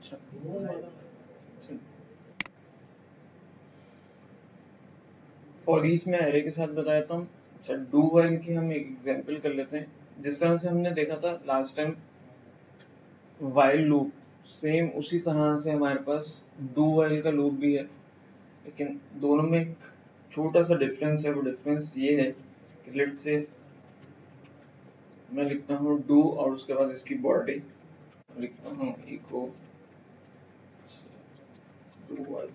अच्छा, for each में array के साथ बताया था हम। अच्छा, डू व्हाइल की हम एक एग्जांपल कर लेते हैं। जिस तरह से हमने देखा था last time while loop, same उसी तरह से हमारे पास डू व्हाइल का लूप भी है, लेकिन दोनों में एक छोटा सा डिफरेंस है। वो डिफरेंस ये है कि लेट्स से मैं लिखता हूँ डू और उसके बाद इसकी बॉडी लिखता हूँ इको डू व्हाइल,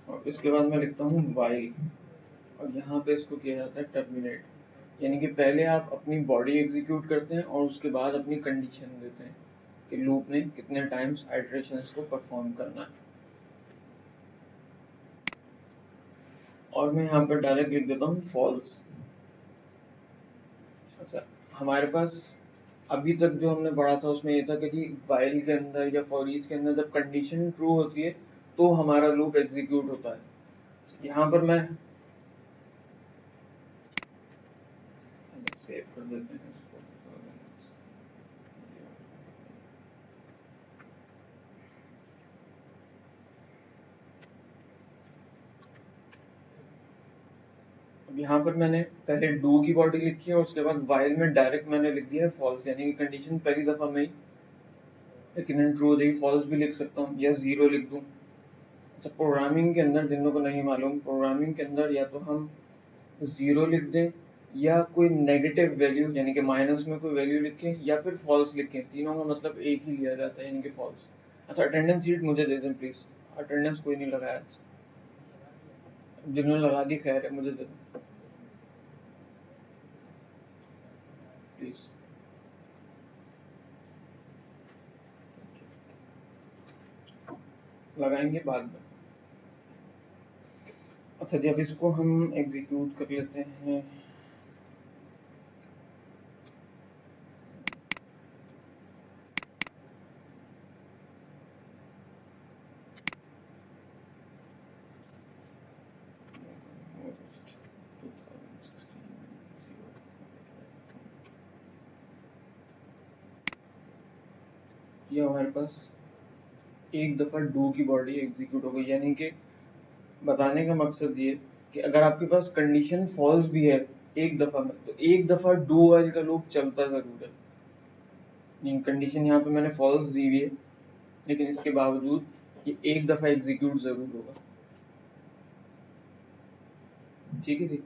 और इसके बाद मैं लिखता हूँ व्हाइल, और यहाँ पे इसको किया जाता है टर्मिनेट। यानी कि पहले आप अपनी बॉडी एग्जीक्यूट करते हैं और उसके बाद अपनी कंडीशन देते हैं कि लूप ने कितने टाइम्स आइटरेशंस को परफॉर्म करना है। और मैं यहाँ पर डायरेक्ट लिख देता हूँ फॉल्स। अच्छा, हमारे पास अभी तक जो हमने पढ़ा था उसमें ये था कि व्हाइल के अंदर या फॉर ईच के अंदर जब कंडीशन ट्रू होती है तो हमारा लूप एग्जीक्यूट होता है। यहाँ पर मैं सेव कर देते हैं इसको। अब यहाँ पर मैंने पहले डू की बॉडी लिखी है और उसके बाद व्हाइल में डायरेक्ट मैंने लिख दिया है फॉल्स, यानी कि कंडीशन पहली दफा में ही लेकिन ट्रू हो जाएगी। फॉल्स भी लिख सकता हूँ या जीरो लिख दूँ। अच्छा, प्रोग्रामिंग के अंदर जिन लोगों को नहीं मालूम, प्रोग्रामिंग के अंदर या तो हम जीरो लिख दें या कोई नेगेटिव वैल्यू यानी कि माइनस में कोई वैल्यू लिखें या फिर फॉल्स लिखें, तीनों का मतलब एक ही लिया जाता है यानी कि फॉल्स। अच्छा, अटेंडेंस शीट मुझे दे दें प्लीज। अटेंडेंस कोई नहीं लगाया, जिन्होंने लगा दी खैर है, मुझे दे दें प्लीज। लगाएंगे बाद में। अच्छा जी, अब इसको हम एग्जीक्यूट कर लेते हैं। ये हमारे पास एक दफा डू की बॉडी एग्जीक्यूट हो गई, यानी कि बताने का मकसद ये कि अगर आपके पास कंडीशन फॉल्स भी है एक दफा में, तो एक दफा डू व्हाइल का लूप चलता जरूर है। कंडीशन यहाँ पे मैंने फॉल्स दी हुई है, लेकिन इसके बावजूद ये एक दफा एग्जीक्यूट जरूर होगा। ठीक है जी।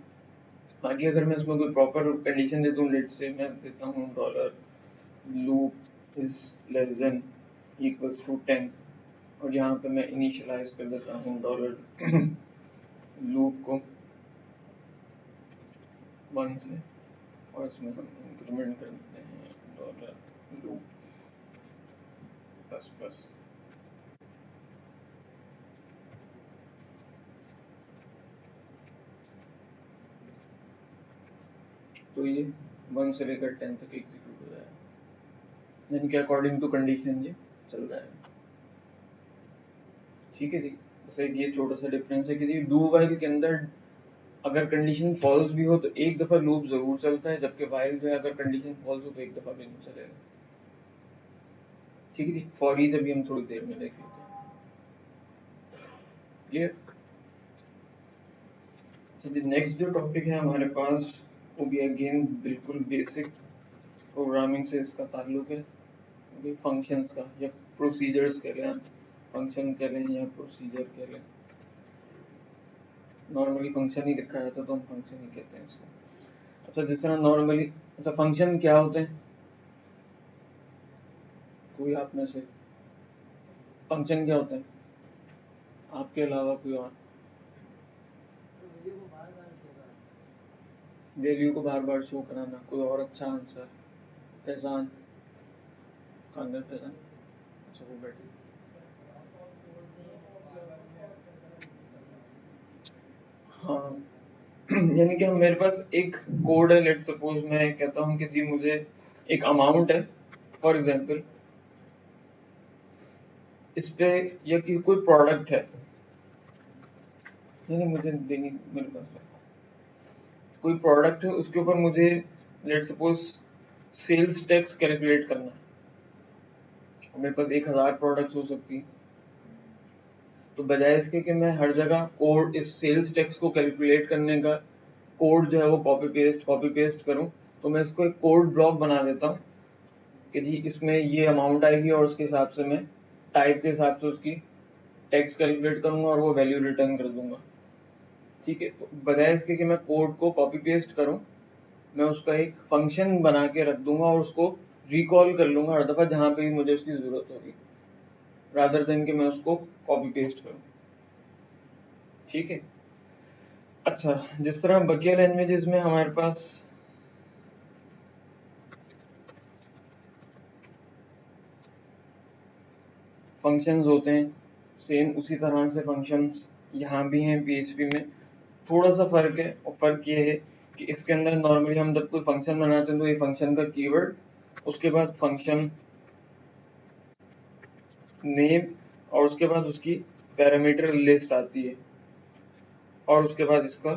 बाकी अगर मैं इसमें कोई प्रॉपर कंडीशन दे दूँ, लेट से मैं देता हूँ dollar loop is less than equals to 10, और यहाँ पे मैं इनिशियलाइज कर देता हूँ डॉलर लूप को 1 से, और इसमें हम इंक्रीमेंट कर देते हैं डॉलर लूप प्लस प्लस। तो ये 1 से लेकर 10 तक एग्जीक्यूट हो जाएगा, यानी कि अकॉर्डिंग टू कंडीशन ये चल जाएगा। ठीक है जी। बस एक ये छोटा सा डिफरेंस है कि जी डू व्हाइल के अंदर अगर कंडीशन फॉल्स भी हो तो एक दफा लूप जरूर चलता है, जबकि व्हाइल जो है अगर कंडीशन फॉल्स हो तो एक दफा भी नहीं चलेगा। ठीक है जी। फॉर ईच अभी हम थोड़ी देर में देख लेते हैं। क्लियर। नेक्स्ट जो टॉपिक है हमारे पास वो भी अगेन बिल्कुल बेसिक प्रोग्रामिंग से इसका ताल्लुक है, फंक्शंस का या प्रोसीजर्स कह लें, फंक्शन कह लें या प्रोसीजर कह लें। नॉर्मली फंक्शन ही लिखा जाता है तो हम फंक्शन ही कहते हैं इसको। अच्छा, जिस तरह नॉर्मली, अच्छा फंक्शन क्या होते हैं, कोई आप में से फंक्शन क्या होते हैं आपके अलावा कोई और? वैल्यू को बार बार शो कराना। कोई और अच्छा आंसर? फैजान, कहाँ गए फैजान? अच्छा वो बैठे। हाँ यानी कि मेरे पास एक कोड है, लेट सपोज मैं कहता हूँ कि जी मुझे एक अमाउंट है फॉर एग्जांपल, इस पे या कि कोई प्रोडक्ट है, नहीं मुझे देनी, मेरे पास है कोई प्रोडक्ट है, उसके ऊपर मुझे let suppose sales tax calculate करना है। मेरे पास 1000 प्रोडक्ट्स हो सकती हैं। तो बजाय इसके कि मैं हर जगह कोड इस सेल्स टैक्स को कैलकुलेट करने का कोड जो है वो कॉपी पेस्ट करूं, तो मैं इसको एक कोड ब्लॉक बना देता हूं कि जी इसमें ये अमाउंट आएगी और उसके हिसाब से मैं टाइप के हिसाब से उसकी टैक्स कैलकुलेट करूंगा और वो वैल्यू रिटर्न कर दूंगा। ठीक है, तो बजाय इसके कि मैं कोड को कॉपी पेस्ट करूं, मैं उसका एक फंक्शन बना के रख दूंगा और उसको रिकॉल कर लूंगा हर दफा जहां पे भी मुझे उसकी जरूरत होगी, रादर देन कि मैं उसको कॉपी पेस्ट करूं। ठीक है। अच्छा, जिस तरह बकिया लैंग्वेजेस में हमारे पास फंक्शंस होते हैं, सेम उसी तरह से फंक्शंस यहाँ भी हैं पीएचपी में। थोड़ा सा फर्क है, और फर्क ये है कि इसके अंदर नॉर्मली हम जब कोई फंक्शन बनाते हैं तो ये फंक्शन का कीवर्ड, उसके बाद फंक्शन नेम, और उसके बाद उसकी पैरामीटर लिस्ट आती है, और उसके बाद इसका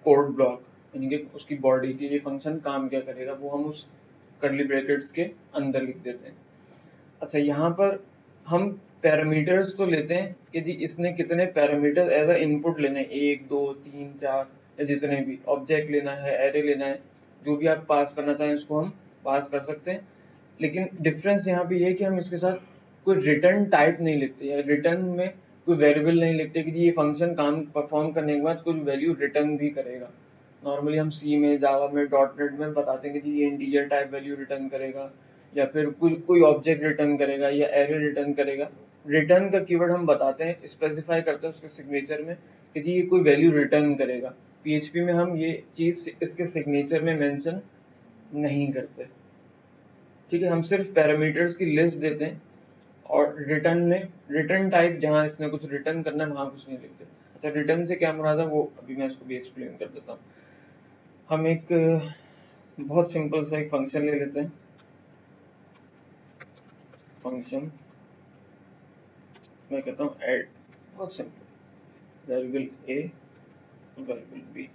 कोड ब्लॉक, यानी कि उसकी बॉडी की ये फंक्शन काम क्या करेगा वो हम उस कर्ली ब्रैकेट्स के अंदर लिख देते हैं। अच्छा, यहाँ पर हम पैरामीटर्स तो लेते हैं कि जी इसने कितने पैरामीटर एज अ इनपुट लेने हैं, 1 2 3 4 या जितने भी ऑब्जेक्ट लेना है, एरे लेना है, जो भी आप पास करना चाहें उसको हम पास कर सकते हैं। लेकिन डिफरेंस यहाँ पे ये है कि हम इसके साथ कोई रिटर्न टाइप नहीं लिखते, या रिटर्न में कोई वेरिएबल नहीं लिखते कि जी ये फंक्शन काम परफॉर्म करने के बाद कुछ वैल्यू रिटर्न भी करेगा। नॉर्मली हम सी में, जावा में, डॉट नेट में बताते हैं कि जी ये इंटीजर टाइप वैल्यू रिटर्न करेगा, या फिर कोई ऑब्जेक्ट रिटर्न करेगा, या एरे रिटर्न करेगा। रिटर्न का कीवर्ड हम बताते हैं, स्पेसिफाई करते हैं उसके सिग्नेचर में कि जी ये कोई वैल्यू रिटर्न करेगा। पीएचपी में हम ये चीज इसके सिग्नेचर में मेंशन नहीं करते। ठीक है, हम सिर्फ पैरामीटर्स की लिस्ट देते हैं, और रिटर्न में रिटर्न टाइप जहां इसने कुछ रिटर्न करना है वहां कुछ नहीं लिखते। अच्छा, रिटर्न से क्या मुराद है वो अभी मैं इसको भी एक्सप्लेन कर देता हूँ। हम एक बहुत सिंपल सा एक फंक्शन ले लेते हैं, फंक्शन मैं कहता हूँ ऐड, बहुत सिंपल, वेरिएबल ए, वेरिएबल बी,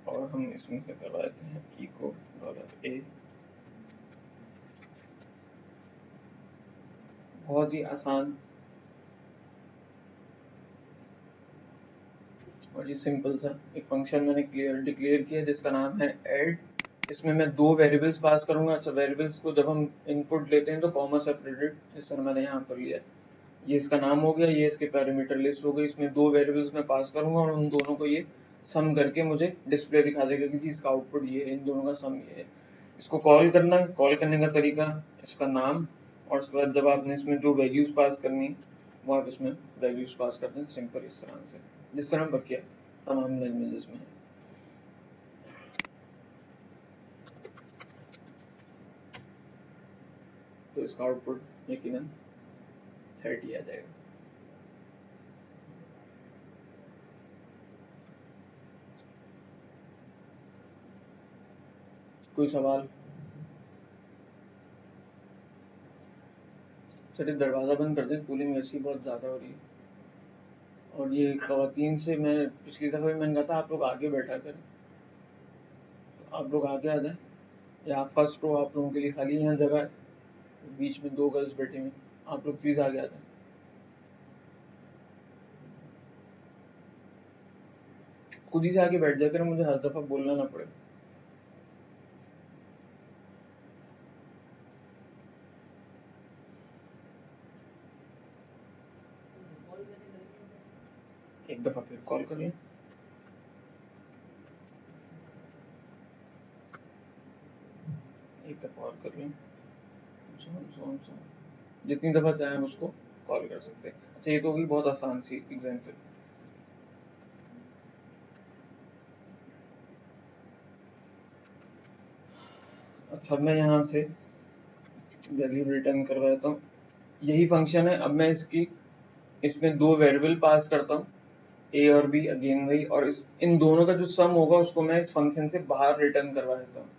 और हम इसमें से करवा देते हैं इको $a। बहुत ही आसान और ये सिंपल सा एक फंक्शन मैंने डिक्लेयर किया जिसका नाम है ऐड। इसमें मैं 2 वेरिएबल्स पास करूंगा। अच्छा, वेरिएबल्स को जब हम इनपुट लेते हैं तो कॉमा सेपरेटेड, जिस तरह मैंने यहाँ पर लिया, ये इसका नाम हो गया, ये इसके पैरामीटर लिस्ट हो गई। इसमें 2 वेरिएबल्स मैं पास करूंगा और उन दोनों को ये सम करके मुझे डिस्प्ले दिखा देगा कि जी इसका आउटपुट ये है, इन दोनों का सम ये है। इसको कॉल करना है, कॉल करने का तरीका, इसका नाम, और उसके बाद जब आपने इसमें जो वैल्यूज पास करनी है वो आप इसमें वैल्यूज पास कर दें, सिंपल इस तरह से, जिस तरह बकिया तमाम लैंग्वेजेस में है। तो इसका आउटपुट यकीनन 30 आ जाएगा। कोई सवाल? चलिए दरवाज़ा बंद कर दें, कूलिंग वैसी बहुत ज़्यादा हो रही है। और ये खवातीन से मैं पिछली दफ़ा भी मैंने कहा था आप लोग आगे बैठा करें, तो आप लोग आगे आ जाएं, या आप फर्स्ट रो आप लोगों के लिए खाली यहाँ जगह है, बीच में 2 गर्ल्स बैठी हुई, आप लोग प्लीज़ आगे आ जाएं। खुद ही से आके बैठ जाकर मुझे हर दफ़ा बोलना ना पड़े। एक दफ़ा फिर कॉल कर लें, एक दफ़ा और कर लें, जितनी दफ़ा चाहें हम उसको कॉल कर सकते हैं। अच्छा, ये तो होगी बहुत आसान सी एग्जाम्पल। अच्छा, मैं यहाँ से वैल्यू रिटर्न करवाता हूँ, यही फंक्शन है। अब मैं इसमें 2 वेरिएबल पास करता हूँ, ए और बी, अगेन वही, और इन दोनों का जो सम होगा उसको मैं इस फंक्शन से बाहर रिटर्न करवा देता हूँ।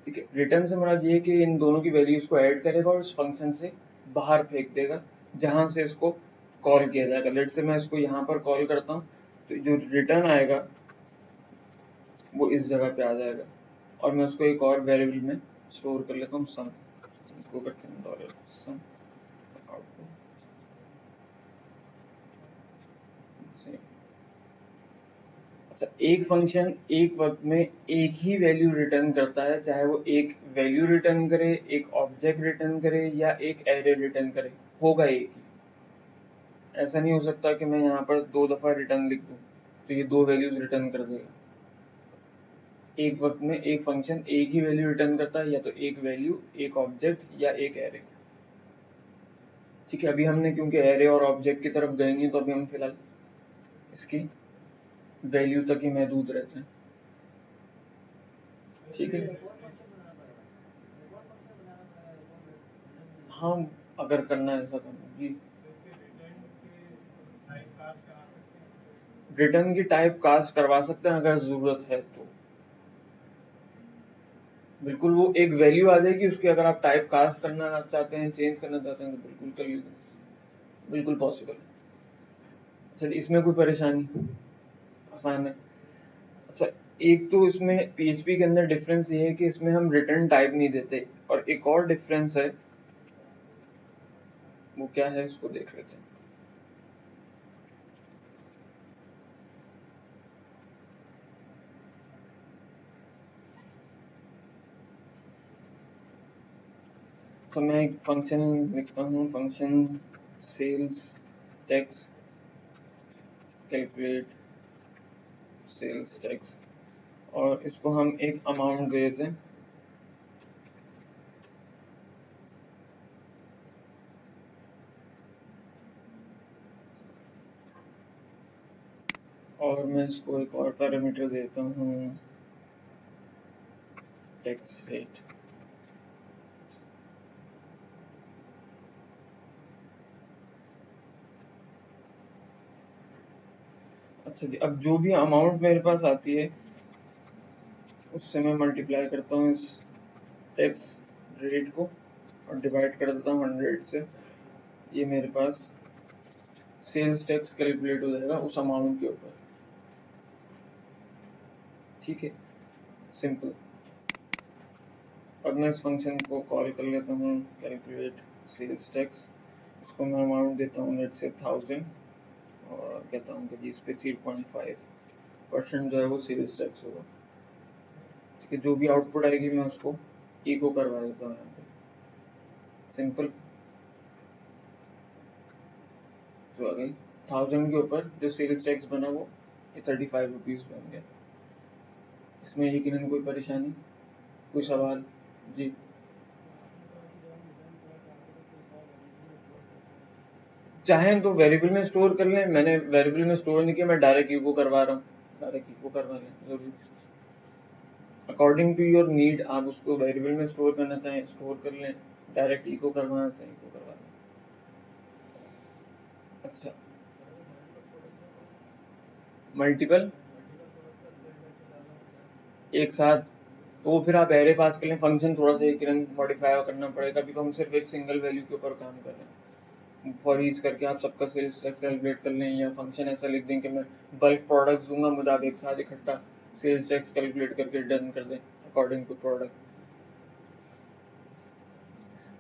ठीक है, रिटर्न से मुराद ये है कि इन दोनों की वैल्यूज को ऐड करेगा और इस फंक्शन से बाहर फेंक देगा जहां से इसको कॉल किया जाएगा। लेट से मैं इसको यहाँ पर कॉल करता हूँ, तो जो रिटर्न आएगा वो इस जगह पे आ जाएगा। और मैं उसको एक और वेरिएबल में स्टोर कर लेता हूँ सम, को करते हैं डॉलर सम आउटपुट सेम। अच्छा, एक फंक्शन एक वक्त में एक ही वैल्यू रिटर्न करता है, चाहे वो एक वैल्यू रिटर्न करे, एक ऑब्जेक्ट रिटर्न करे या एक एरे रिटर्न करे, होगा एक ही। ऐसा नहीं हो सकता कि मैं यहाँ पर 2 दफा रिटर्न लिख दूँ तो ये 2 वैल्यूज रिटर्न कर देगा। एक वक्त में एक फंक्शन एक ही वैल्यू रिटर्न करता है, या तो एक वैल्यू, एक ऑब्जेक्ट या एक एरे। ठीक है, अभी हमने क्योंकि एरे और ऑब्जेक्ट की तरफ गए नहीं तो अभी हम फिलहाल इसकी वैल्यू तक ही महदूद रहते हैं। ठीक है, हाँ अगर करना है ऐसा करना जी। रिटर्न की टाइप कास्ट करवा सकते हैं अगर जरूरत है तो, बिल्कुल वो एक वैल्यू आ जाएगी उसकी, अगर आप टाइप कास्ट करना चाहते हैं, चेंज करना चाहते हैं तो बिल्कुल कर लीजिए, बिल्कुल पॉसिबल है। अच्छा, इसमें कोई परेशानी? आसान है। अच्छा, एक तो इसमें PHP के अंदर डिफरेंस ये है कि इसमें हम रिटर्न टाइप नहीं देते, और एक और डिफरेंस है, वो क्या है इसको देख लेते हैं। तो मैं एक फंक्शन लिखता हूँ, function sales tax calculate sales tax, और इसको हम एक अमाउंट दे देते हैं। और मैं इसको एक और पैरामीटर देता हूँ, टैक्स रेट। अच्छा जी, अब जो भी अमाउंट मेरे पास आती है उससे मैं मल्टीप्लाई करता हूँ इस टैक्स रेट को और डिवाइड कर देता हूँ 100 से। ये मेरे पास सेल्स टैक्स कैलकुलेट हो जाएगा उस अमाउंट के ऊपर। ठीक है, सिंपल। अब मैं इस फंक्शन को कॉल कर लेता हूँ, कैलकुलेट सेल्स टैक्स। इसको मैं अमाउंट देता हूँ लेट्स से 1000, और कहता हूँ कि इस पे 3.5% जो है वो सेल्स टैक्स होगा। ठीक है, जो भी आउटपुट आएगी मैं उसको इको करवा देता हूँ यहाँ पे, सिंपल। तो आ गई 1000 के ऊपर जो सेल्स टैक्स बना वो ये 35 रुपीज़ बन गया। इसमें यकीनन कोई परेशानी, कोई सवाल? जी, चाहें तो वेरिएबल में स्टोर कर लें, मैंने वेरिएबल में स्टोर नहीं किया, मैं डायरेक्ट इको करवा रहा हूँ, डायरेक्ट इको करवा लें जरूर। अकॉर्डिंग टू योर नीड, आप उसको वेरिएबल में स्टोर करना चाहें स्टोर कर लें, डायरेक्ट इको करवाना चाहें इको करवा लें। अच्छा, मल्टीपल एक साथ, तो फिर आप एरे पास कर लें, फंक्शन थोड़ा सा एक रंग मॉडिफाई करना पड़ेगा, अभी तो हम सिर्फ एक सिंगल वैल्यू के ऊपर काम कर रहे हैं। फॉर ईच करके आप सबका सेल्स टैक्स कैलकुलेट कर लें, या फंक्शन ऐसा लिख दें कि मैं बल्क प्रोडक्ट्स दूंगा, मुझे आप एक साथ इकट्ठा सेल्स टैक्स कैलकुलेट करके रिटर्न कर दें अकॉर्डिंग टू प्रोडक्ट।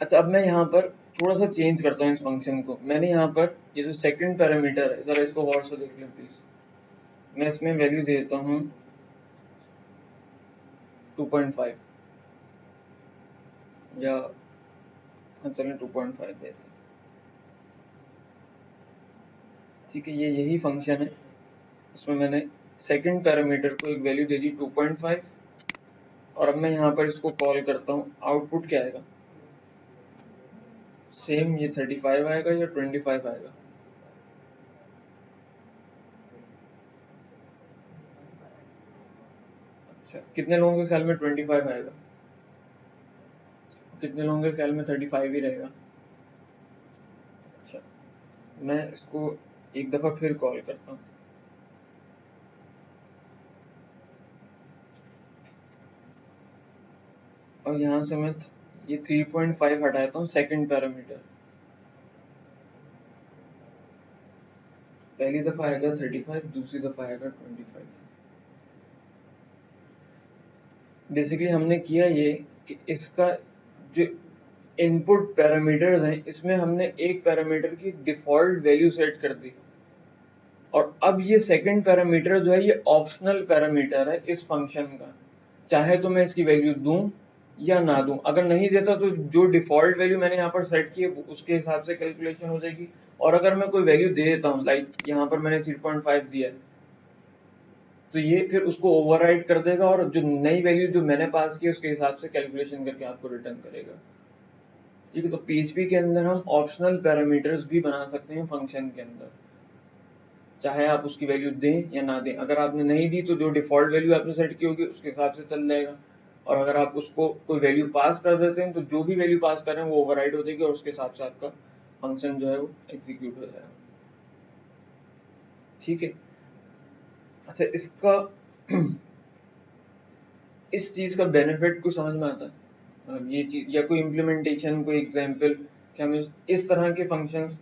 अच्छा, अब मैं यहाँ पर थोड़ा सा चेंज करता हूँ इस फंक्शन को। मैंने यहाँ पर ये जो सेकंड पैरामीटर है, जरा इसको गौर से देख लें प्लीज। मैं इसमें वैल्यू दे देता हूँ 2.5, या हाँ चलें 2.5 देते हैं। ठीक है, ये यही फंक्शन है, इसमें मैंने सेकंड पैरामीटर को एक वैल्यू दे दी 2.5, और अब मैं यहाँ पर इसको कॉल करता हूँ, आउटपुट क्या आएगा? सेम ये 35 आएगा या 25 आएगा? अच्छा, कितने लोगों के ख्याल में 25 आएगा? कितने लोगों के ख्याल में 35 ही रहेगा? अच्छा, मैं इसको एक दफ़ा फिर कॉल करता हूँ, और यहाँ से मैं ये 3.5 हटाता हूँ, सेकंड पैरामीटर। पहली दफ़ा आएगा 35, दूसरी दफ़ा आएगा 25। बेसिकली हमने किया ये कि इसका जो इनपुट पैरामीटर्स हैं इसमें हमने एक पैरामीटर की डिफॉल्ट वैल्यू सेट कर दी, और अब ये सेकंड पैरामीटर जो है ये ऑप्शनल पैरामीटर है इस फंक्शन का। चाहे तो मैं इसकी वैल्यू दूं या ना दूं, अगर नहीं देता तो जो डिफॉल्ट वैल्यू मैंने यहाँ पर सेट की है उसके हिसाब से कैलकुलेशन हो जाएगी, और अगर मैं कोई वैल्यू दे देता हूँ, लाइक यहाँ पर मैंने 3.5 दिया है, तो ये फिर उसको ओवरराइड कर देगा और जो नई वैल्यू जो मैंने पास की है उसके हिसाब से कैलकुलेशन करके आपको रिटर्न करेगा। ठीक है, तो पीएचपी के अंदर हम ऑप्शनल पैरामीटर्स भी बना सकते हैं फंक्शन के अंदर, चाहे आप उसकी वैल्यू दें या ना दें। अगर आपने नहीं दी तो जो डिफॉल्ट वैल्यू आपने सेट की होगी उसके हिसाब से चल जाएगा, और अगर आप उसको कोई वैल्यू पास कर देते हैं तो जो भी वैल्यू पास कर रहे हैं वो ओवरराइड हो जाएगी और उसके हिसाब से आपका फंक्शन जो है वो एग्जीक्यूट हो जाएगा। ठीक है, अच्छा इसका इस चीज का बेनिफिट को समझ में आता है, मतलब ये चीज या कोई इम्प्लीमेंटेशन, कोई एग्जांपल कि हम इस तरह के फंक्शंस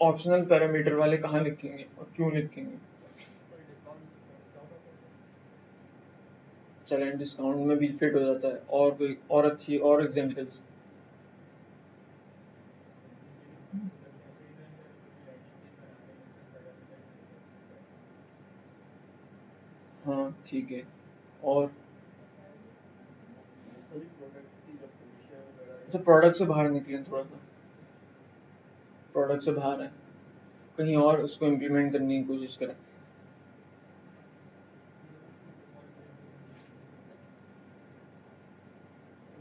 ऑप्शनल पैरामीटर वाले कहाँ लिखेंगे और क्यों लिखेंगे। चलें डिस्काउंट में भी फिट हो जाता है, और कोई और अच्छी और एग्जांपल्स। हाँ ठीक है, और तो प्रोडक्ट से बाहर निकलें थोड़ा सा, प्रोडक्ट से बाहर है, कहीं और उसको इम्प्लीमेंट करने की कोशिश करें।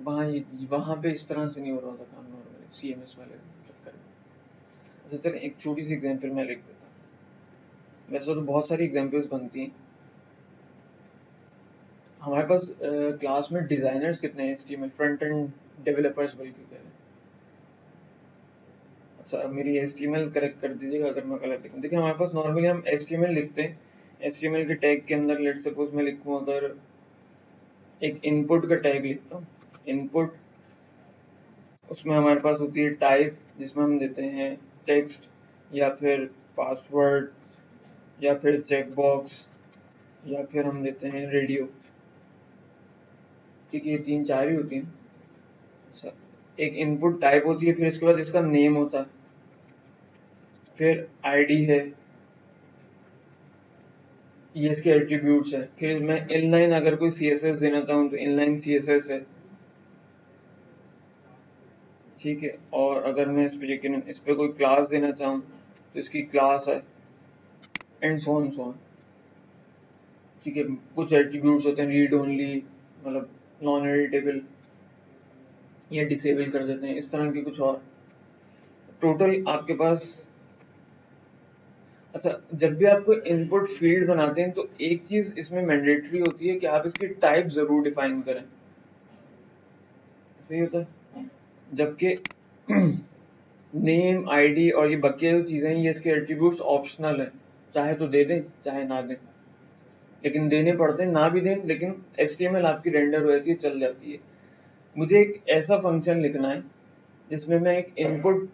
वहाँ पे इस तरह से नहीं हो रहा था काम नॉर्मली सीएमएस वाले चक्कर में। अच्छा चलें एक छोटी सी एग्जांपल मैं लिख देता हूँ, वैसे तो बहुत सारी एग्जांपल्स बनती हैं। हमारे पास क्लास में डिजाइनर्स कितने हैं एचटीएमएल फ्रंट एंड डेवलपर्स बल्कि कह रहे हैं। अच्छा मेरी एचटीएमएल करेक्ट कर दीजिएगा अगर मैं गलत लिखूं। देखिए हमारे पास नॉर्मली हम एचटीएमएल लिखते हैं, एचटीएमएल के टैग के अंदर लेट सपोज मैं लिखूं अगर एक इनपुट का टैग लिखता हूँ, इनपुट, उसमें हमारे पास होती है टाइप जिसमें हम देते हैं टेक्स्ट या फिर पासवर्ड या फिर चेकबॉक्स या फिर हम देते हैं रेडियो। ठीक है, ये तीन चार ही होती हैं। अच्छा, एक इनपुट टाइप होती है, फिर इसके बाद इसका नेम होता है, फिर आईडी है, ये इसके एट्रीब्यूट्स है, फिर मैं इनलाइन अगर कोई सीएसएस देना चाहूँ तो इनलाइन सीएसएस है। ठीक है, और अगर मैं इस पे कोई क्लास देना चाहूँ तो इसकी क्लास है, and so on so on. ठीक है, कुछ एट्रीब्यूट्स होते हैं रीड ओनली, मतलब नॉन एडिटेबल, या डिसेबल कर देते हैं, इस तरह के कुछ और। टोटल आपके पास, अच्छा जब भी आप कोई इनपुट फील्ड बनाते हैं तो एक चीज इसमें मैंडेटरी होती है कि आप इसकी टाइप जरूर डिफाइन करें, सही होता है। जबकि नेम आईडी और ये बाकी जो चीजें हैं ये इसके एट्रीब्यूट्स ऑप्शनल है, चाहे तो दे दें चाहे ना दें, लेकिन देने पड़ते हैं, ना भी दें लेकिन एचटीएमएल आपकी रेंडर हो जाती है, चल जाती है। मुझे एक ऐसा फंक्शन लिखना है जिसमें मैं एक इनपुट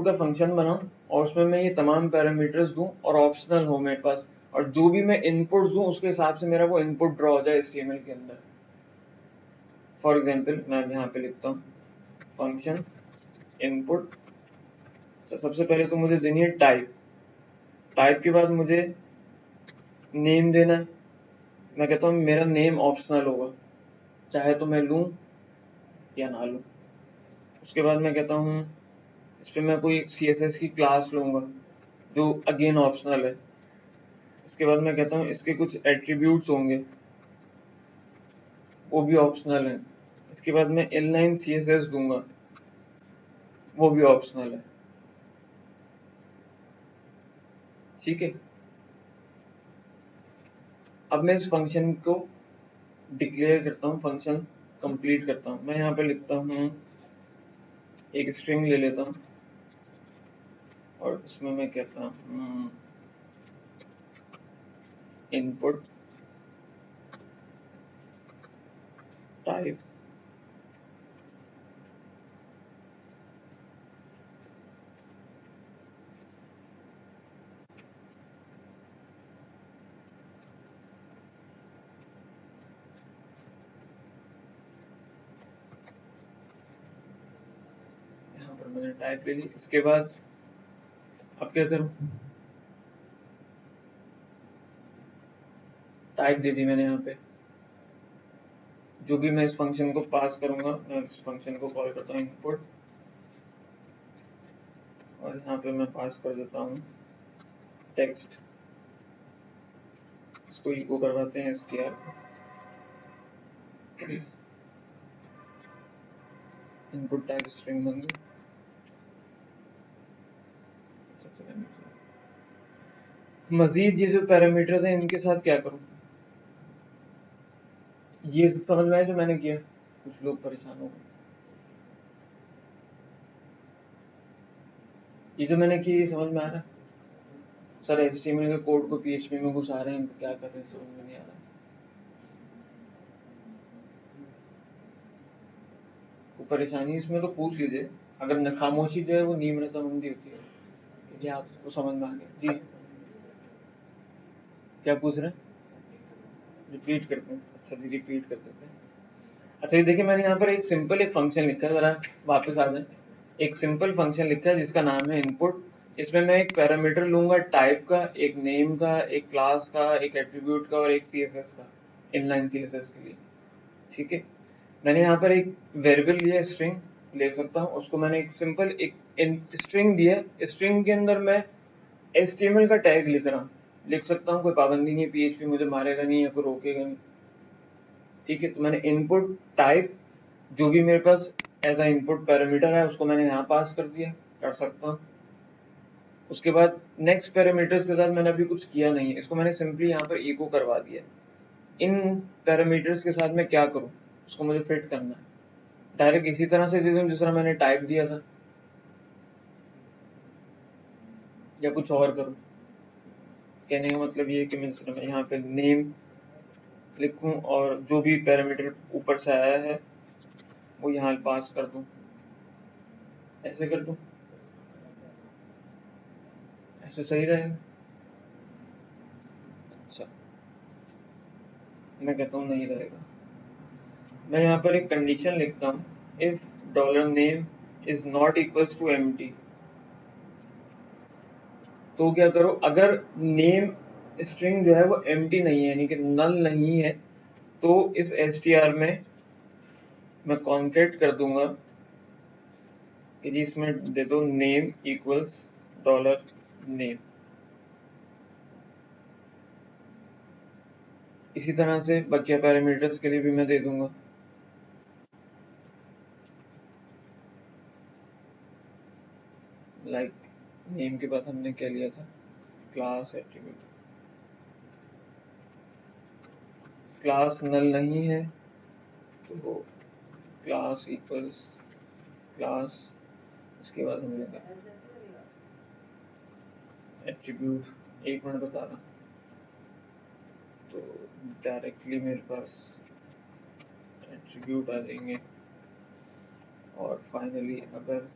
का फंक्शन बनाऊं और उसमें मैं ये तमाम पैरामीटर्स दूं और ऑप्शनल हो मेरे पास, और जो भी मैं इनपुट दूं उसके हिसाब से मेरा वो इनपुट ड्रॉ हो जाए एचटीएमएल के अंदर। फॉर एग्जांपल मैं यहाँ पे लिखता हूँ फंक्शन इनपुट। सबसे पहले तो मुझे देनी है टाइप, टाइप के बाद मुझे नेम देना है। मैं कहता हूँ मेरा नेम ऑप्शनल होगा, चाहे तो मैं लूँ या ना लूँ। उसके बाद मैं कहता हूँ इस पे मैं कोई सीएसएस की क्लास लूंगा जो अगेन ऑप्शनल है। इसके बाद मैं कहता हूँ इसके कुछ एट्रीब्यूट्स होंगे वो भी ऑप्शनल है। इसके बाद मैं इनलाइन सीएसएस दूंगा, वो भी ऑप्शनल है। ठीक है, अब मैं इस फंक्शन को डिक्लेयर करता हूँ, फंक्शन कंप्लीट करता हूँ। मैं यहाँ पे लिखता हूँ एक स्ट्रिंग ले लेता हूँ और इसमें मैं कहता हूँ इनपुट टाइप, मैंने टाइप ले ली। इसके बाद अब क्या करूँ, टाइप दे दी मैंने यहाँ पे। जो भी मैं इस फंक्शन को पास करूंगा, मैं इस फंक्शन को कॉल करता हूँ इनपुट, और यहाँ पे मैं पास कर देता हूँ टेक्स्ट। इसको इको करवाते हैं str, इनपुट टाइप स्ट्रिंग बन गई। मजीद ये जो पैरामीटर्स हैं इनके साथ क्या करूँ, ये समझ में आया जो मैंने किया? कुछ लोग परेशान हो गए। ये जो मैंने किया ये समझ में आ रहा है? सर HTML के कोड को PHP में घुसा रहे हैं तो क्या कर रहे हैं, समझ में नहीं आ रहा। कोई परेशानी इसमें तो पूछ लीजिए, अगर न खामोशी जो है वो नीम रजामंदी होती है। ये आपको समझ में आ गया जी? क्या पूछ रहे हैं? रिपीट करते हैं, अच्छा जी रिपीट कर देते हैं। अच्छा ये देखिए, मैंने यहाँ पर एक सिंपल एक फंक्शन लिखा है, जरा वापस आ जाए। एक सिंपल फंक्शन लिखा है जिसका नाम है इनपुट। इसमें मैं एक पैरामीटर लूंगा टाइप का, एक नेम का, एक क्लास का, एक एट्रीब्यूट का और एक CSS का, इनलाइन CSS के लिए। ठीक है, मैंने यहाँ पर एक वेरिएबल लिया, स्ट्रिंग ले सकता हूँ, उसको मैंने एक सिंपल एक स्ट्रिंग दिया। स्ट्रिंग के अंदर मैं HTML का टैग लिख सकता हूँ, कोई पाबंदी नहीं है, PHP मुझे मारेगा नहीं या कोई रोकेगा नहीं। ठीक है, तो मैंने इनपुट टाइप जो भी मेरे पास एज अ इनपुट पैरामीटर है उसको मैंने यहाँ पास कर दिया, कर सकता हूँ। उसके बाद नेक्स्ट पैरामीटर्स के साथ मैंने अभी कुछ किया नहीं है, इसको मैंने सिंपली यहाँ पर इको करवा दिया। इन पैरामीटर्स के साथ मैं क्या करूँ, उसको मुझे फिट करना है। डायरेक्ट इसी तरह से दे दूँ जिस तरह मैंने टाइप दिया था, या कुछ और करूँ? कहने का मतलब ये है कि मैं यहाँ पे नेम लिखूँ और जो भी पैरामीटर ऊपर से आया है वो यहाँ पास कर दूँ, ऐसे कर दूँ, ऐसे सही रहेगा? अच्छा, मैं कहता हूँ नहीं रहेगा। मैं यहाँ पर एक कंडीशन लिखता हूँ, if $name is not equals to empty, तो क्या करो, अगर नेम स्ट्रिंग जो है वो empty नहीं है, यानी कि नल नहीं है, तो इस str में मैं कॉन्केट कर दूंगा कि जी इसमें दे दो नेम इक्वल्स $name। इसी तरह से बाकी पैरामीटर्स के लिए भी मैं दे दूंगा। लाइक नेम के बाद हमने क्या लिया था, क्लास एट्रीब्यूट। क्लास नल नहीं है तो क्लास इक्वल्स क्लास, इसके बाद हमने एट्रीब्यूट, एक मिनट बता रहा, तो डायरेक्टली मेरे पास एट्रीब्यूट आ जाएंगे। और फाइनली अगर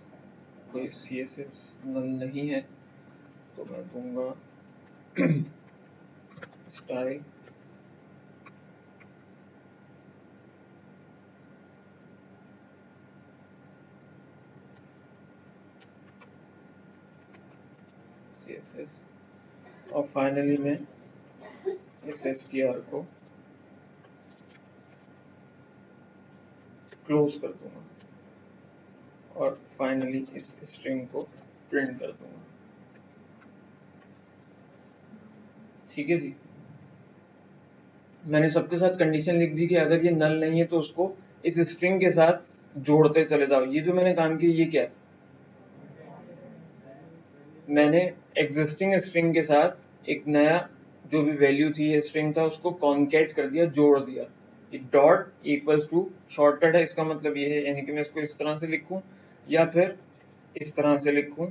कोई CSS नल नहीं है तो मैं दूंगा स्टाइल CSS, और फाइनली मैं इस str को क्लोज कर दूंगा और फाइनली इस स्ट्रिंग को प्रिंट कर दूंगा। ठीक है जी, मैंने सबके साथ कंडीशन लिख दी कि अगर ये नल नहीं है तो उसको इस स्ट्रिंग के साथ जोड़ते चले जाओ। ये जो मैंने काम किया ये क्या है, मैंने एग्जिस्टिंग स्ट्रिंग के साथ एक नया जो भी वैल्यू थी ये स्ट्रिंग था उसको कॉन्केट कर दिया, जोड़ दिया। ये डॉट इक्वल्स टू शॉर्टकट है, इसका मतलब ये है, यानी कि मैं इसको इस तरह से लिखूं या फिर इस तरह से लिखूं,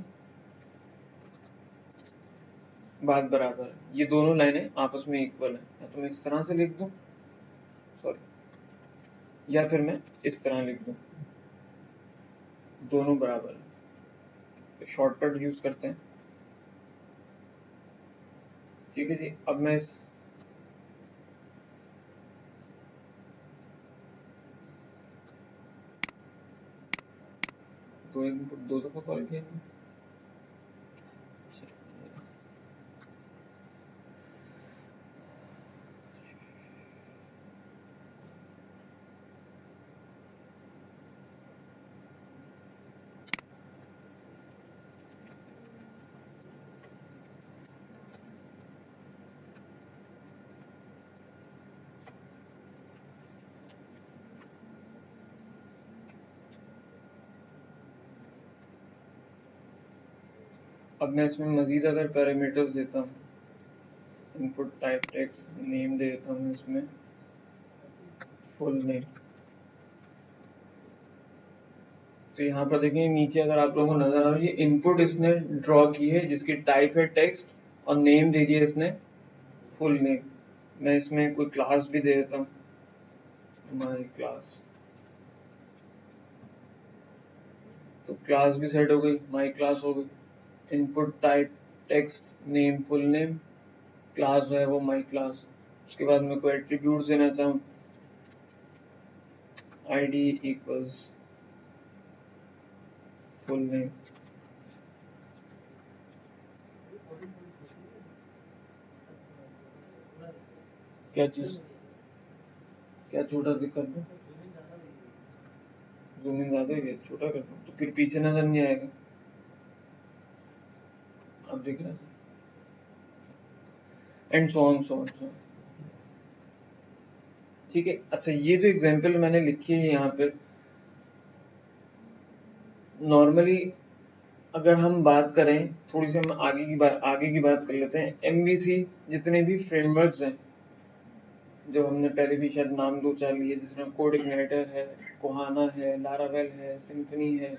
बात बराबर है। ये दोनों लाइनें आपस में इक्वल है, या तो मैं इस तरह से लिख दूं, सॉरी, या फिर मैं इस तरह लिख दूं, दोनों बराबर है। तो शॉर्टकट यूज करते हैं। ठीक है जी, अब मैं इस इनपुट 2 दफा कॉल किया हमने। अब मैं इसमें मजीद अगर पैरामीटर्स देता हूँ, इनपुट टाइप टेक्स्ट नेम दे देता हूँ इसमें फुल नेम। तो यहाँ पर देखिए नीचे अगर आप लोगों को नजर आ रहा है, ये इनपुट इसने ड्रॉ की है जिसकी टाइप है टेक्स्ट और नेम दे दिया इसने फुल नेम। मैं इसमें कोई क्लास भी दे देता हूँ, माई क्लास। तो क्लास भी सेट हो गई, माई क्लास हो गई। Input type text name full name, class जो है वो माई क्लास। उसके बाद मैं कोई एट्रीब्यूट देना चाहूँ, id इक्वल्स फुल नेम। क्या चीज, क्या छोटा दिक्कत है? जूम इन ज्यादा है, छोटा कर दूं तो फिर पीछे नजर नहीं आएगा। आप देख रहे हैं, and so on so on so. ठीक है, अच्छा ये जो एग्जांपल मैंने लिखी है यहाँ पे, नॉर्मली अगर हम बात करें, थोड़ी सी हम आगे की बात कर लेते हैं। एमवीसी जितने भी फ्रेमवर्क्स हैं जो हमने पहले भी शायद नाम दो चार लिए, जिसमें कोड इग्नाइटर है, कोहाना है, लारावेल है, सिम्फनी है,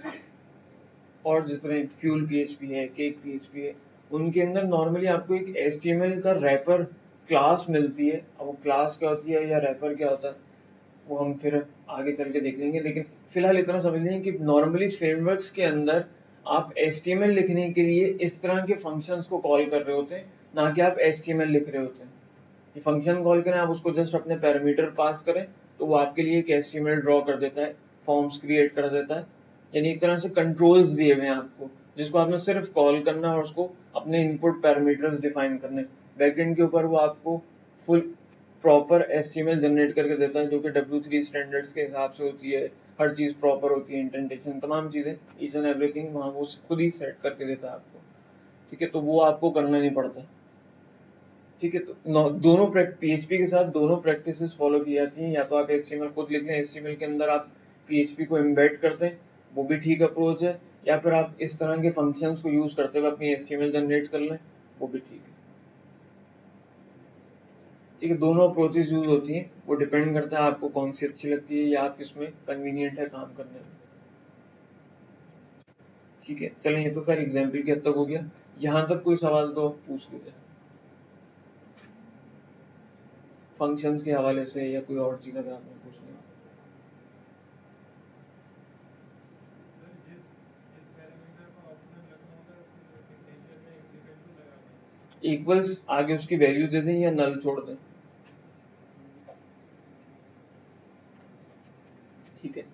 और जितने फ्यूल पीएचपी है, केक पीएचपी है, उनके अंदर नॉर्मली आपको एक एचटीएमएल का रैपर क्लास मिलती है। अब वो क्लास क्या होती है या रैपर क्या होता है वो हम फिर आगे चल के देख लेंगे, लेकिन फिलहाल इतना समझ लें कि नॉर्मली फ्रेमवर्क्स के अंदर आप HTML लिखने के लिए इस तरह के फंक्शंस को कॉल कर रहे होते हैं, ना कि आप HTML लिख रहे होते हैं। ये फंक्शन कॉल करें, आप उसको जस्ट अपने पैरामीटर पास करें तो वो आपके लिए एक HTML ड्रॉ कर देता है, फॉर्म्स क्रिएट कर देता है। यानी एक तरह से कंट्रोल्स दिए हुए हैं आपको, जिसको आपने सिर्फ कॉल करना है और उसको अपने इनपुट पैरामीटर्स डिफाइन करने। बैकएंड के ऊपर वो आपको फुल प्रॉपर HTML जनरेट करके देता है, जो कि W3 स्टैंडर्ड्स के हिसाब से होती है। हर चीज प्रॉपर होती है, इंटेंटेशन तमाम चीजें, ईच एंड एवरीथिंग वहाँ वो खुद ही सेट करके देता है आपको। ठीक है, तो वो आपको करना नहीं पड़ता। ठीक है, तो दोनों PHP के साथ दोनों प्रैक्टिसेस फॉलो की जाती हैं। या तो आप HTML खुद लिख लें, HTML के अंदर आप PHP को एम्बेड कर दें, वो भी ठीक अप्रोच है। या फिर आप इस तरह के फंक्शंस को यूज करते हुए अपनी HTML जनरेट कर लें, वो भी ठीक है। ठीक है, दोनों अप्रोचेस यूज होती हैं, वो डिपेंड करता है आपको कौन सी अच्छी लगती है या आप किसमें कन्वीनियंट है काम करने में। ठीक है, चलें, ये तो खैर एग्जाम्पल के हद तक हो गया। यहाँ तक कोई सवाल तो पूछ लीजिए, फंक्शंस के हवाले से या कोई और चीज अगर आपने पूछनी हो। इक्वल्स आगे उसकी वैल्यू दे दें या नल छोड़ दें। ठीक है,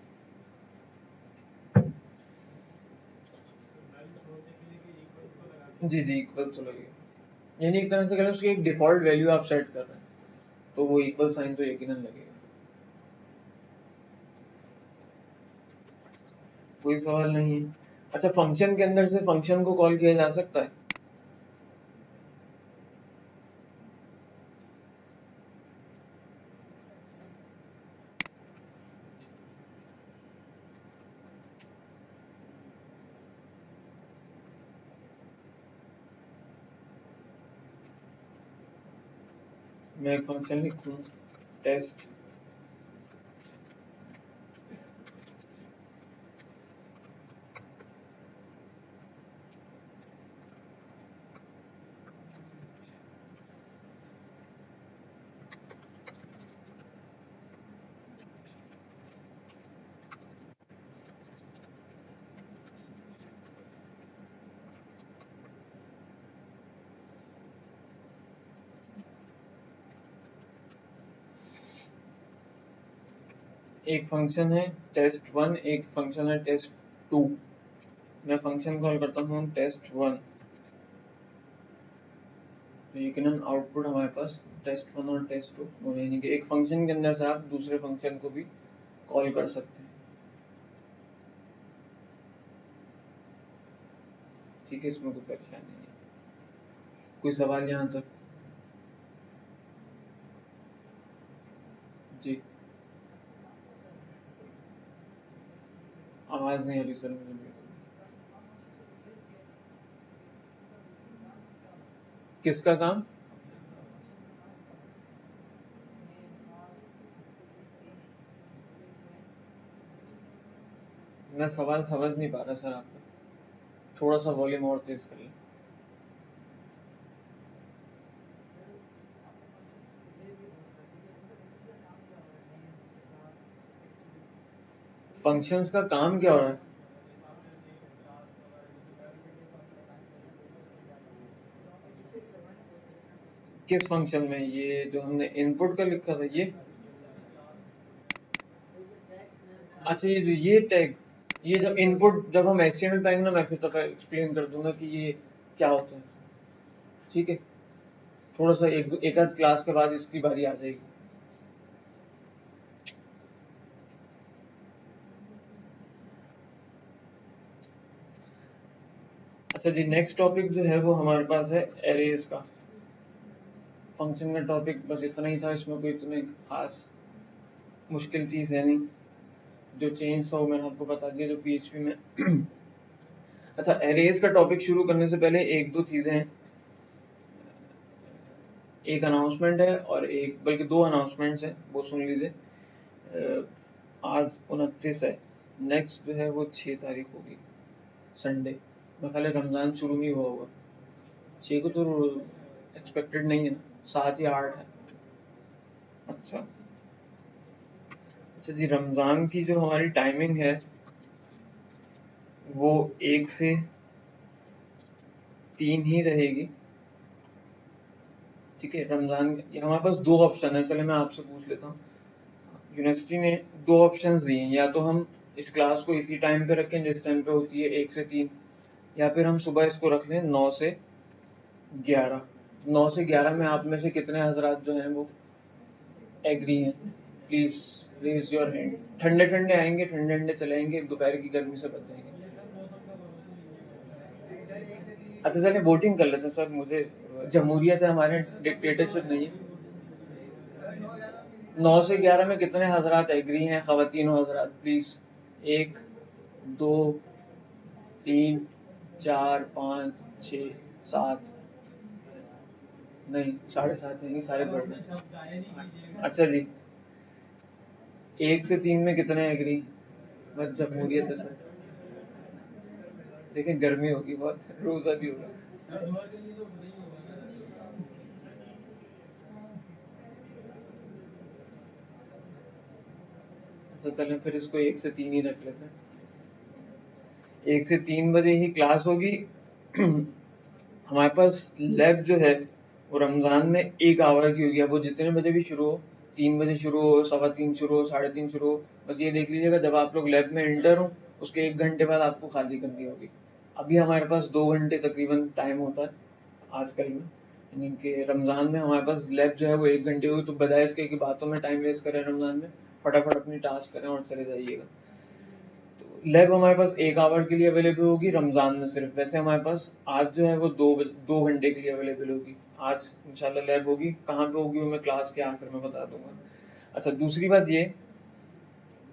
जी जी, इक्वल तो लगेगा। यानी एक तरह से करें, उसकी एक डिफॉल्ट वैल्यू आप सेट कर रहे हैं तो वो इक्वल साइन तो यकीनन लगेगा। कोई सवाल नहीं है। अच्छा, फंक्शन के अंदर से फंक्शन को कॉल किया जा सकता है। मैं एक फंक्शन लिखूँ, टेस्ट। एक फंक्शन है टेस्ट 1, एक फंक्शन है टेस्ट 2। मैं फंक्शन कॉल करता हूँ test1, तो यकीनन आउटपुट हमारे पास test1 और test2 दोनों, यानी कि एक फंक्शन के अंदर से आप दूसरे फंक्शन को भी कॉल कर सकते हैं। ठीक है, इसमें कोई परेशानी नहीं है। कोई सवाल यहाँ तक? जी, आवाज नहीं आ रही सर मुझे बिल्कुल। किसका काम? मैं सवाल समझ नहीं पा रहा सर आपका, थोड़ा सा वॉल्यूम और तेज कर लें। फंक्शंस का काम क्या हो रहा है? किस फंक्शन में? ये जो हमने इनपुट का लिखा था ये? अच्छा, ये टैग, ये जब इनपुट, जब हम HTML पाएंगे ना, मैं फिर तक एक्सप्लेन कर दूंगा कि ये क्या होता है। ठीक है, थोड़ा सा एक आध क्लास के बाद इसकी बारी आ जाएगी। अच्छा जी, नेक्स्ट टॉपिक जो है वो हमारे पास है एरेज का। फंक्शन का टॉपिक बस इतना ही था, इसमें कोई इतनी खास मुश्किल चीज़ है नहीं। जो चेंज था वो मैंने आपको बता दिया, जो PHP में अच्छा, एरेज का टॉपिक शुरू करने से पहले एक दो चीज़ें हैं। एक अनाउंसमेंट है और एक, बल्कि दो अनाउंसमेंट्स हैं, वो सुन लीजिए। आज 29 है, नेक्स्ट जो है वो 6 तारीख होगी, संडे। मैं ख्याल है रमज़ान शुरू नहीं हुआ होगा। 6 को तो एक्सपेक्टेड नहीं है ना, 7 या 8 है। अच्छा अच्छा जी, रमज़ान की जो हमारी टाइमिंग है वो 1 से 3 ही रहेगी। ठीक है, रमज़ान ये हमारे पास दो ऑप्शन है। चले मैं आपसे पूछ लेता हूँ, यूनिवर्सिटी ने दो ऑप्शंस दिए हैं, या तो हम इस क्लास को इसी टाइम पे रखें जिस टाइम पे होती है 1 से 3, या फिर हम सुबह इसको रख लें 9 से 11। 9 से 11 में आप में से कितने हजरात जो हैं वो एग्री हैं? Please raise your hand. ठंडे ठंडे आएंगे, ठंडे ठंडे चलेंगे, दोपहर की गर्मी से बच जाएंगे। अच्छा चलिए वोटिंग कर लेते हैं सर, मुझे जमहूरियत है हमारे, डिक्टेटरशिप नहीं है। 9 से 11 में कितने हजरात एग्री हैं, खवातीन हजरात प्लीज? 1, 2, 3, 4, 5, 6, 7। नहीं, 7:30 है, नहीं सारे बढ़ रहे। अच्छा जी, 1 से 3 में कितने एग्री? बस जमहूरियत है सर। देखिए गर्मी होगी बहुत, रोजा भी होगा। अच्छा चलें फिर इसको 1 से 3 ही रख लेते हैं। 1 से 3 बजे ही क्लास होगी। हमारे पास लैब जो है वो रमज़ान में 1 आवर की होगी। अब वो जितने बजे भी शुरू हो, 3 बजे शुरू हो, 3:15 शुरू हो, 3:30 शुरू हो, बस ये देख लीजिएगा जब आप लोग लैब में एंटर हो उसके 1 घंटे बाद आपको खाली करनी होगी। अभी हमारे पास 2 घंटे तकरीबन टाइम होता है आजकल में, यानी कि रमज़ान में हमारे पास लैब जो है वो 1 घंटे होगी। तो बजाय इसके कि बातों में टाइम वेस्ट करें रमज़ान में, फटाफट अपनी टास्क करें और चले जाइएगा। लैब हमारे पास 1 आवर के लिए अवेलेबल होगी रमजान में सिर्फ। वैसे हमारे पास आज जो है वो 2 घंटे के लिए अवेलेबल होगी। आज इंशाल्लाह लैब होगी, कहाँ पे होगी वो मैं क्लास के आखिर में बता दूंगा। अच्छा, दूसरी बात ये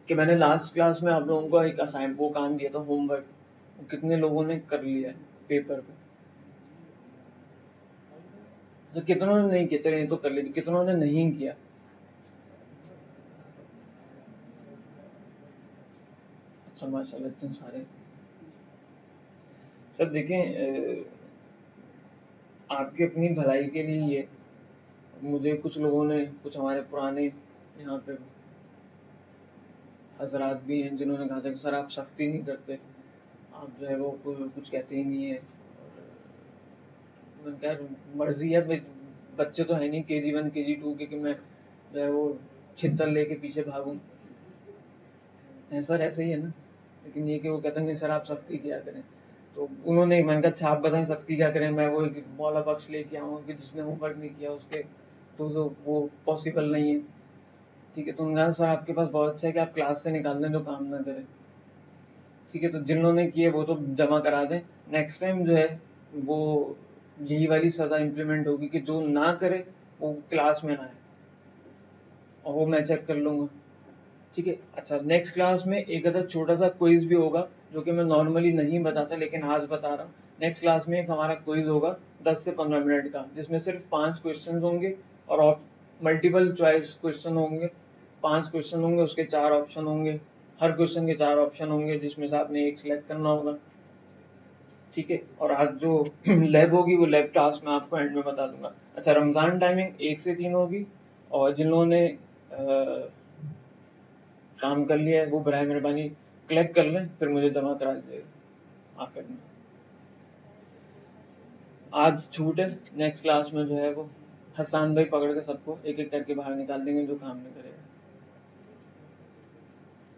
कि मैंने लास्ट क्लास में आप लोगों को एक असाइन वो काम दिया था, होमवर्क, वो कितने लोगों ने कर लिया है पेपर पे? अच्छा, कितनों ने नहीं किया? चलिए ये तो कर लीजिए, कितनों ने नहीं किया? अच्छा माशाल्लाह, इतने सारे। सर देखें, आपकी अपनी भलाई के लिए ये, मुझे कुछ लोगों ने, कुछ हमारे पुराने यहाँ पे हजरात भी हैं जिन्होंने कहा था कि सर आप सख्ती नहीं करते, आप जो है वो कुछ कहते ही नहीं है। मैंने कहा मर्जी है भाई, बच्चे तो है नहीं KG1 KG2 के कि मैं जो है वो छितर लेके पीछे भागूं। सर ऐसे ही है ना, लेकिन ये कि वो कहते हैं नहीं सर आप सख्ती किया करें। तो उन्होंने, मैंने कहा अच्छा आप बताएं सख्ती क्या करें, मैं वो एक मौला बख्श लेके आऊँ कि जिसने होमवर्क नहीं किया उसके, तो वो पॉसिबल नहीं है। ठीक है, तो उन्होंने कहा सर आपके पास बहुत अच्छा है कि आप क्लास से निकाल दें जो काम ना करें। ठीक है, तो जिन्होंने किए वो तो जमा करा दें, नेक्स्ट टाइम जो है वो यही वाली सज़ा इम्प्लीमेंट होगी कि जो ना करे वो क्लास में ना आए, और वो मैं चेक कर लूँगा। ठीक है, अच्छा नेक्स्ट क्लास में एक अदर छोटा सा क्विज भी होगा, जो कि मैं नॉर्मली नहीं बताता लेकिन आज बता रहा हूँ। नेक्स्ट क्लास में एक हमारा क्विज होगा 10 से 15 मिनट का, जिसमें सिर्फ 5 क्वेश्चन होंगे और मल्टीपल चॉइस क्वेश्चन होंगे। 5 क्वेश्चन होंगे, उसके 4 ऑप्शन होंगे, हर क्वेश्चन के 4 ऑप्शन होंगे, जिसमें से आपने एक सिलेक्ट करना होगा। ठीक है, और आज जो लैब होगी वो लैब क्लास में आपको एंड में बता दूंगा। अच्छा, रमजान टाइमिंग 1 से 3 होगी, और जिन्होंने काम कर लिया है वो बराए मेहरबानी कलेक्ट कर लें, फिर मुझे जमा करा दीजिएगा आखिर में। आज छूट है, नेक्स्ट क्लास में जो है वो हसान भाई पकड़ के सबको एक एक करके बाहर निकाल देंगे जो काम नहीं करेगा।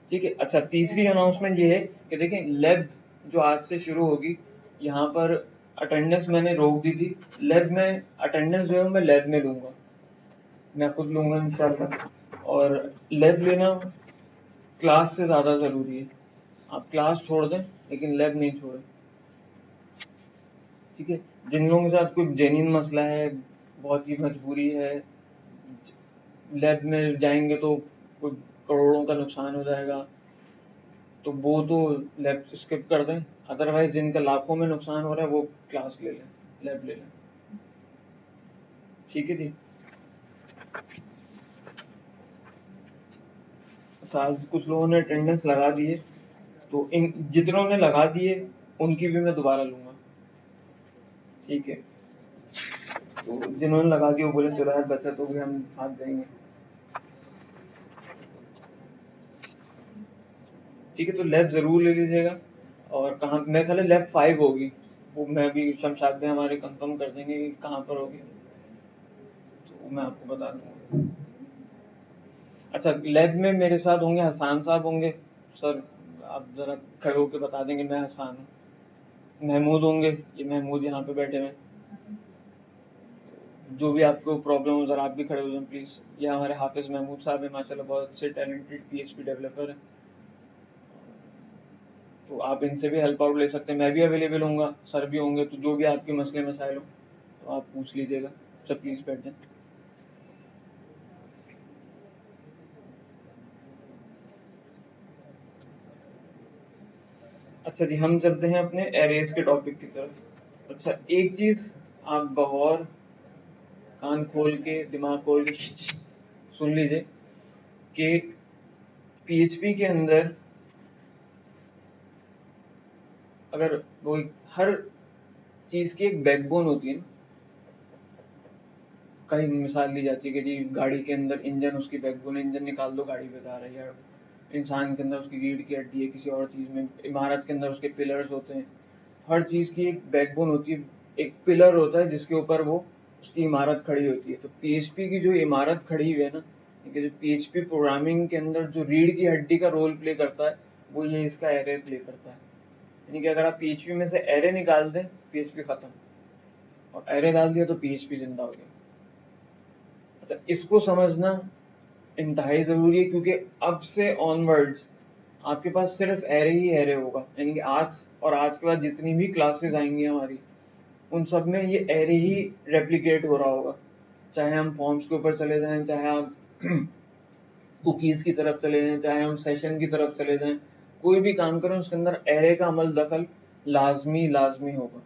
ठीक है, अच्छा तीसरी अनाउंसमेंट ये है कि देखें लैब जो आज से शुरू होगी, यहाँ पर अटेंडेंस मैंने रोक दी थी। लैब में अटेंडेंस जो है मैं लैब में लूंगा, मैं खुद लूंगा इंशाल्लाह। और लैब लेना क्लास से ज़्यादा ज़रूरी है। आप क्लास छोड़ दें लेकिन लैब नहीं छोड़ें। ठीक है, जिन लोगों के साथ कोई जेन्युइन मसला है, बहुत ही मजबूरी है, लैब में जाएंगे तो कोई करोड़ों का नुकसान हो जाएगा, तो वो तो लैब स्किप कर दें। अदरवाइज जिनका लाखों में नुकसान हो रहा है वो क्लास ले लें, लैब ले लें। ठीक है जी। तो आज कुछ लोगों ने अटेंडेंस लगा दी है, तो इन जितनों ने लगा दिए उनकी भी मैं दोबारा लूंगा। ठीक है, तो जिन्होंने लगा दिया वो बोले चलो यार बचत होगी, हम भाग जाएंगे। ठीक है, तो लैब जरूर ले लीजिएगा। और कहाँ, मैं ख्याल लैब 5 होगी, वो मैं भी शमशाद में हमारे कंफर्म कर देंगे कि कहाँ पर होगी, तो मैं आपको बता दूंगा। अच्छा, लैब में मेरे साथ होंगे हसान साहब होंगे। सर आप जरा खड़े होकर बता देंगे मैं हसान हूँ। महमूद होंगे, ये महमूद यहाँ पे बैठे हुए। जो भी आपको प्रॉब्लम हो जरा आप भी खड़े हो जाए प्लीज। ये हमारे हाफिज महमूद साहब है, माशाल्लाह बहुत अच्छे टैलेंटेड PHP डेवलपर है, तो आप इनसे भी हेल्प आउट ले सकते हैं। मैं भी अवेलेबल होऊंगा, सर भी होंगे, तो जो भी आपके मसले मसाइल हो तो आप पूछ लीजिएगा। सर प्लीज बैठ जाए। अच्छा जी, हम चलते हैं अपने एरेज के टॉपिक की तरफ। अच्छा, एक चीज आप गौर, कान खोल के दिमाग खोल के सुन लीजिए कि PHP के अंदर अगर वो हर चीज की एक बैकबोन होती है ना, कहीं मिसाल ली जाती है कि जी गाड़ी के अंदर इंजन उसकी बैकबोन, इंजन निकाल दो गाड़ी बेकार है, या इंसान के अंदर उसकी रीढ़ की हड्डी है, किसी और चीज में इमारत के अंदर उसके पिलर्स होते हैं। हर चीज की एक बैकबोन होती है, एक पिलर होता है जिसके ऊपर वो उसकी इमारत खड़ी होती है। तो PHP की जो इमारत खड़ी हुई है ना, जो PHP प्रोग्रामिंग के अंदर जो रीढ़ की हड्डी का रोल प्ले करता है, वो ये इसका एरे प्ले करता है। यानी कि अगर आप PHP में से एरे निकाल दें, PHP खत्म, और एरे डाल दिया तो PHP जिंदा हो गया। अच्छा, इसको समझना इंतहाई जरूरी है, क्योंकि अब से ऑनवर्ड्स आपके पास सिर्फ एरे ही एरे होगा। यानी कि आज और आज के बाद जितनी भी क्लासेस आएंगी हमारी, उन सब में ये एरे ही रेप्लिकेट हो रहा होगा। चाहे हम फॉर्म्स के ऊपर चले जाएं, चाहे आप कुकीज की तरफ चले जाएं, चाहे हम सेशन की तरफ चले जाएं, कोई भी काम करें उसके अंदर एरे का अमल दखल लाजमी लाजमी होगा।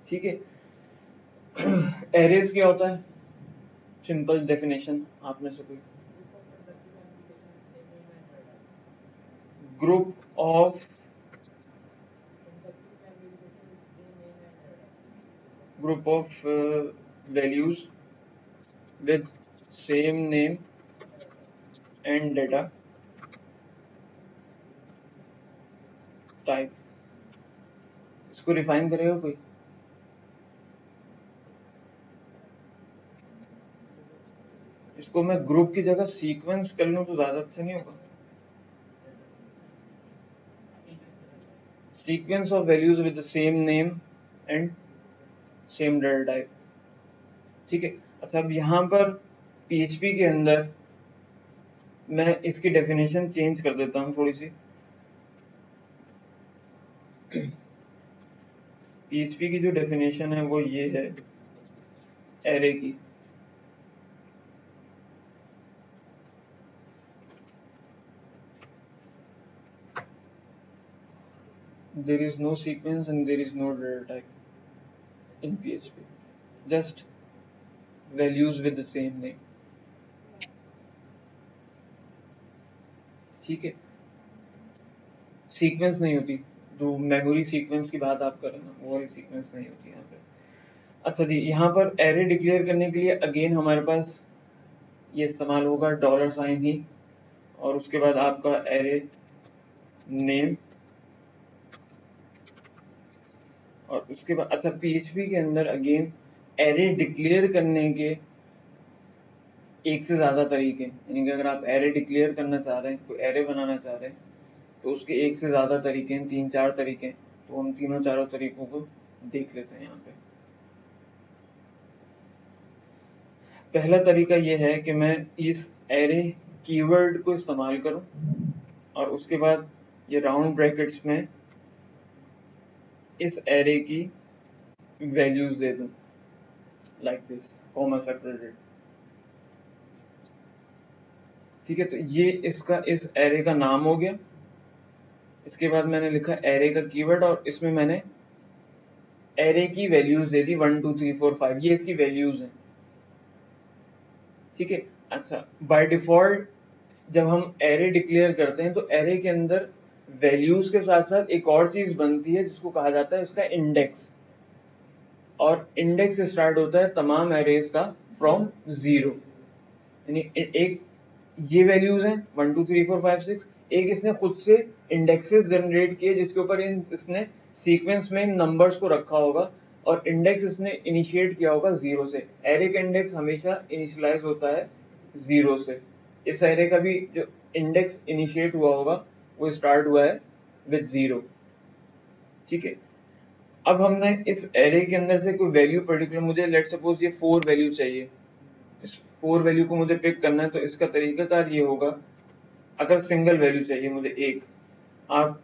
ठीक है, एरेज क्या होता है, सिंपल डेफिनेशन आप में से कोई? Group of values with same name and data type। इसको रिफाइन करेगा कोई? इसको मैं ग्रुप की जगह सीक्वेंस कर लूं तो ज्यादा अच्छा नहीं होगा? Sequence of values with the same name and same data type. ठीक है, अच्छा अब यहाँ पर PHP के अंदर मैं इसकी डेफिनेशन चेंज कर देता हूँ थोड़ी सी। PHP की जो डेफिनेशन है वो ये है एरे की। There is no sequence and there is no data type in PHP, just values with the same name। ठीक है, सीक्वेंस नहीं होती, जो मेमोरी सीक्वेंस की बात आप कर रहे हैं ना, वो वाली सीक्वेंस नहीं होती यहाँ पे। अच्छा जी, यहाँ पर एरे डिक्लेयर करने के लिए अगेन हमारे पास ये इस्तेमाल होगा $साइन ही, और उसके बाद आपका एरे नेम, और उसके बाद अच्छा PHP के अंदर अगेन एरे डिक्लेयर करने के एक से ज्यादा तरीके, यानी कि अगर आप एरे डिक्लेयर करना चाह रहे हैं, कोई एरे बनाना चाह रहे हैं, तो उसके एक से ज्यादा तरीके हैं, 3-4 तरीके। तो हम तीनों चारों तरीकों को देख लेते हैं यहाँ पे। पहला तरीका ये है कि मैं इस एरे कीवर्ड को इस्तेमाल करूं और उसके बाद ये राउंड ब्रैकेट्स में इस एरे की वैल्यूज दे दूं, लाइक दिस, कॉमा सेपरेटेड। ठीक है, तो ये इसका इस एरे का नाम हो गया। इसके बाद मैंने लिखा एरे का कीवर्ड और इसमें मैंने एरे की वैल्यूज दे दी 1 2 3 4 5, ये इसकी वैल्यूज हैं। ठीक है, अच्छा बाय डिफॉल्ट जब हम एरे डिक्लेयर करते हैं तो एरे के अंदर वैल्यूज के साथ साथ एक और चीज बनती है जिसको कहा जाता है इसका इंडेक्स, और इंडेक्स स्टार्ट होता है तमाम एरेज का फ्रॉम 0। यानी एक ये वैल्यूज हैं 1 2 3 4 5 6, एक इसने खुद से इंडेक्सेस जनरेट किए जिसके ऊपर इसने सीक्वेंस में इन नंबर्स को रखा होगा, और इंडेक्स इसने इनिशिएट किया होगा 0 से। एरे का इंडेक्स हमेशा इनिशियलाइज होता है 0 से। इस एरे का भी जो इंडेक्स इनिशिएट हुआ होगा वो स्टार्ट हुआ है विद 0। ठीक है, अब हमने इस एरे के अंदर से कोई वैल्यू पर्टिकुलर, मुझे लेट सपोज ये 4 वैल्यू चाहिए, इस 4 वैल्यू को मुझे पिक करना है, तो इसका तरीकाकार ये होगा, अगर सिंगल वैल्यू चाहिए मुझे एक, आप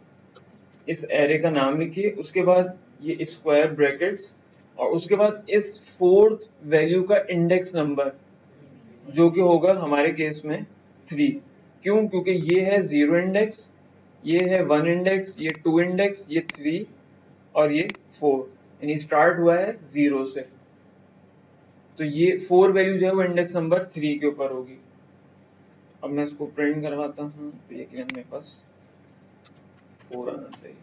इस एरे का नाम लिखिए, उसके बाद ये स्क्वायर ब्रैकेट्स, और उसके बाद इस 4th वैल्यू का इंडेक्स नंबर जो कि होगा हमारे केस में 3। क्यों? क्योंकि ये है 0 इंडेक्स, ये है 1 इंडेक्स, ये 2 इंडेक्स, ये 3 और ये 4, यानी स्टार्ट हुआ है 0 से। तो ये 4 वैल्यू जो है वो इंडेक्स नंबर 3 के ऊपर होगी। अब मैं इसको प्रिंट करवाता हूँ, तो यकीनन मेरे पास 4 आना चाहिए।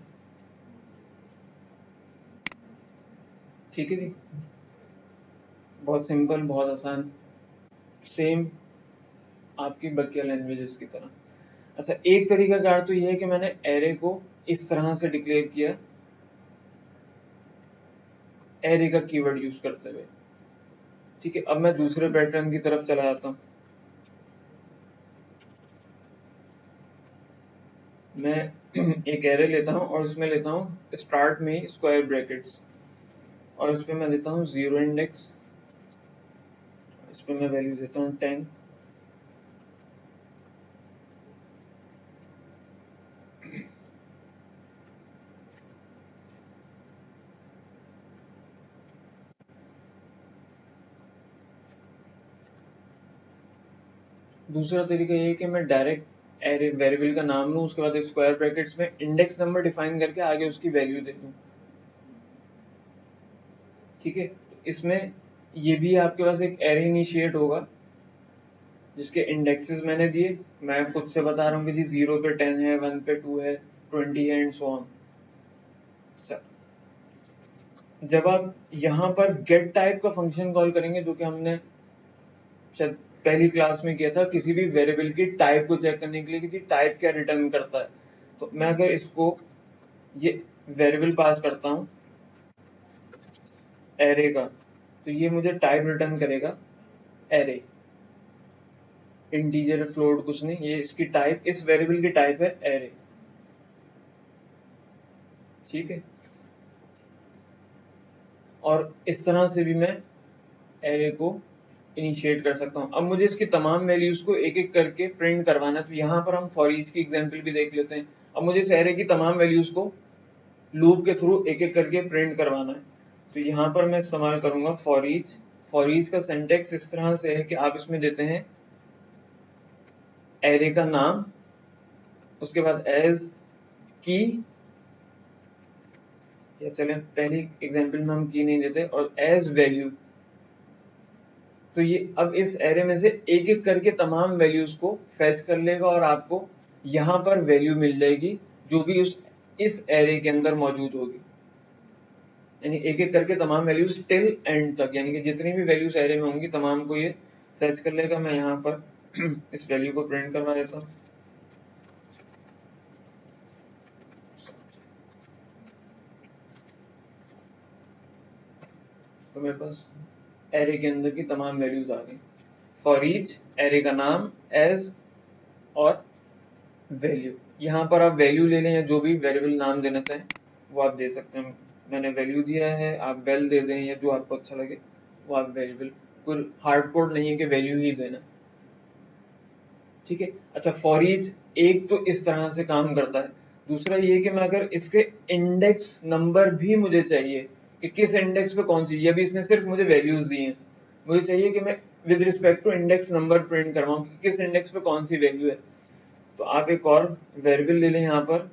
ठीक है जी, बहुत सिंपल, बहुत आसान, सेम आपकी बाकी लैंग्वेजेस की तरह। अच्छा, एक तरीका कार तो ये है कि मैंने एरे को इस तरह से डिक्लेयर किया, एरे का कीवर्ड यूज करते हुए। ठीक है, अब मैं दूसरे पैटर्न की तरफ चला जाता हूँ। मैं एक एरे लेता हूँ और उसमें लेता हूँ स्टार्ट में स्क्वायर ब्रैकेट्स, और इसमें मैं देता हूँ 0 इंडेक्स, इसमें मैं वैल्यू देता हूँ 10। दूसरा तरीका ये है कि मैं डायरेक्ट एरे वेरिएबल का नाम लूँ, उसके बाद स्क्वायर ब्रैकेट्स में इंडेक्स नंबर डिफाइन करके आगे उसकी वैल्यू दे दूँ। ठीक है, इसमें ये भी आपके पास एक एरे इनिशिएट होगा जिसके इंडेक्सेस मैंने दिए, मैं खुद से बता रहा हूँ कि जी 0 पे 10 है, 1 पे 2 है, 20 है एंड सो ऑन। जब आप यहाँ पर गेट टाइप का फंक्शन कॉल करेंगे, जो कि हमने शायद पहली क्लास में किया था, किसी भी वेरिएबल की टाइप को चेक करने के लिए कि टाइप क्या रिटर्न करता है, तो मैं अगर इसको ये वेरिएबल पास करता हूँ एरे का, तो ये मुझे टाइप रिटर्न करेगा एरे, इंटीजर फ्लोट कुछ नहीं, ये इसकी टाइप, इस वेरिएबल की टाइप है एरे। ठीक है। और इस तरह से भी मैं एरे को इनिशिएट कर सकता हूँ। अब मुझे इसकी तमाम वैल्यूज को एक एक करके प्रिंट करवाना है, तो यहाँ पर हम फॉर ईच की एग्जांपल भी देख लेते हैं। अब मुझे इस एरे की तमाम वैल्यूज को लूप के थ्रू एक एक करके प्रिंट करवाना है, तो यहाँ पर मैं इस्तेमाल करूंगा फॉर ईच। फॉर ईच का सिंटेक्स इस तरह से है कि आप इसमें देते हैं एरे का नाम, उसके बाद एज की, या चलें पहली एग्जांपल में हम की नहीं देते, और एज वैल्यू। तो ये अब इस एरे में से एक एक करके तमाम वैल्यूज को फैच कर लेगा और आपको यहाँ पर वैल्यू मिल जाएगी जो भी इस एरे के अंदर मौजूद होगी। यानी एक एक करके तमाम वैल्यूज टिल एंड तक, यानी कि जितनी भी वैल्यूज एरे में होंगी तमाम को ये फैच कर लेगा। मैं यहाँ पर इस वैल्यू को प्रिंट करवा देता हूँ। तो मेरे पास एरे के अंदर की तमाम वैल्यूज आ गई। फॉर ईच एरे का नाम, एज और वैल्यू। यहाँ पर आप वैल्यू ले लें या जो भी वेरिएबल नाम देना चाहें वो आप दे सकते हैं। मैंने वैल्यू दिया है, आप वेल दे दें या जो आपको अच्छा लगे वो आप वेरिएबल, कोई हार्ड कोड नहीं है कि वैल्यू ही देना, ठीक है। अच्छा, फॉर ईच एक तो इस तरह से काम करता है। दूसरा ये कि मैं अगर इसके इंडेक्स नंबर भी मुझे चाहिए कि किस इंडेक्स पे कौन सी, ये भी इसने सिर्फ मुझे वैल्यूज दी हैं, मुझे चाहिए कि मैं with respect to index number print करवाऊं कि किस इंडेक्स पे कौन सी वैल्यू है, तो आप एक और वेरिएबल ले लें, यहाँ पर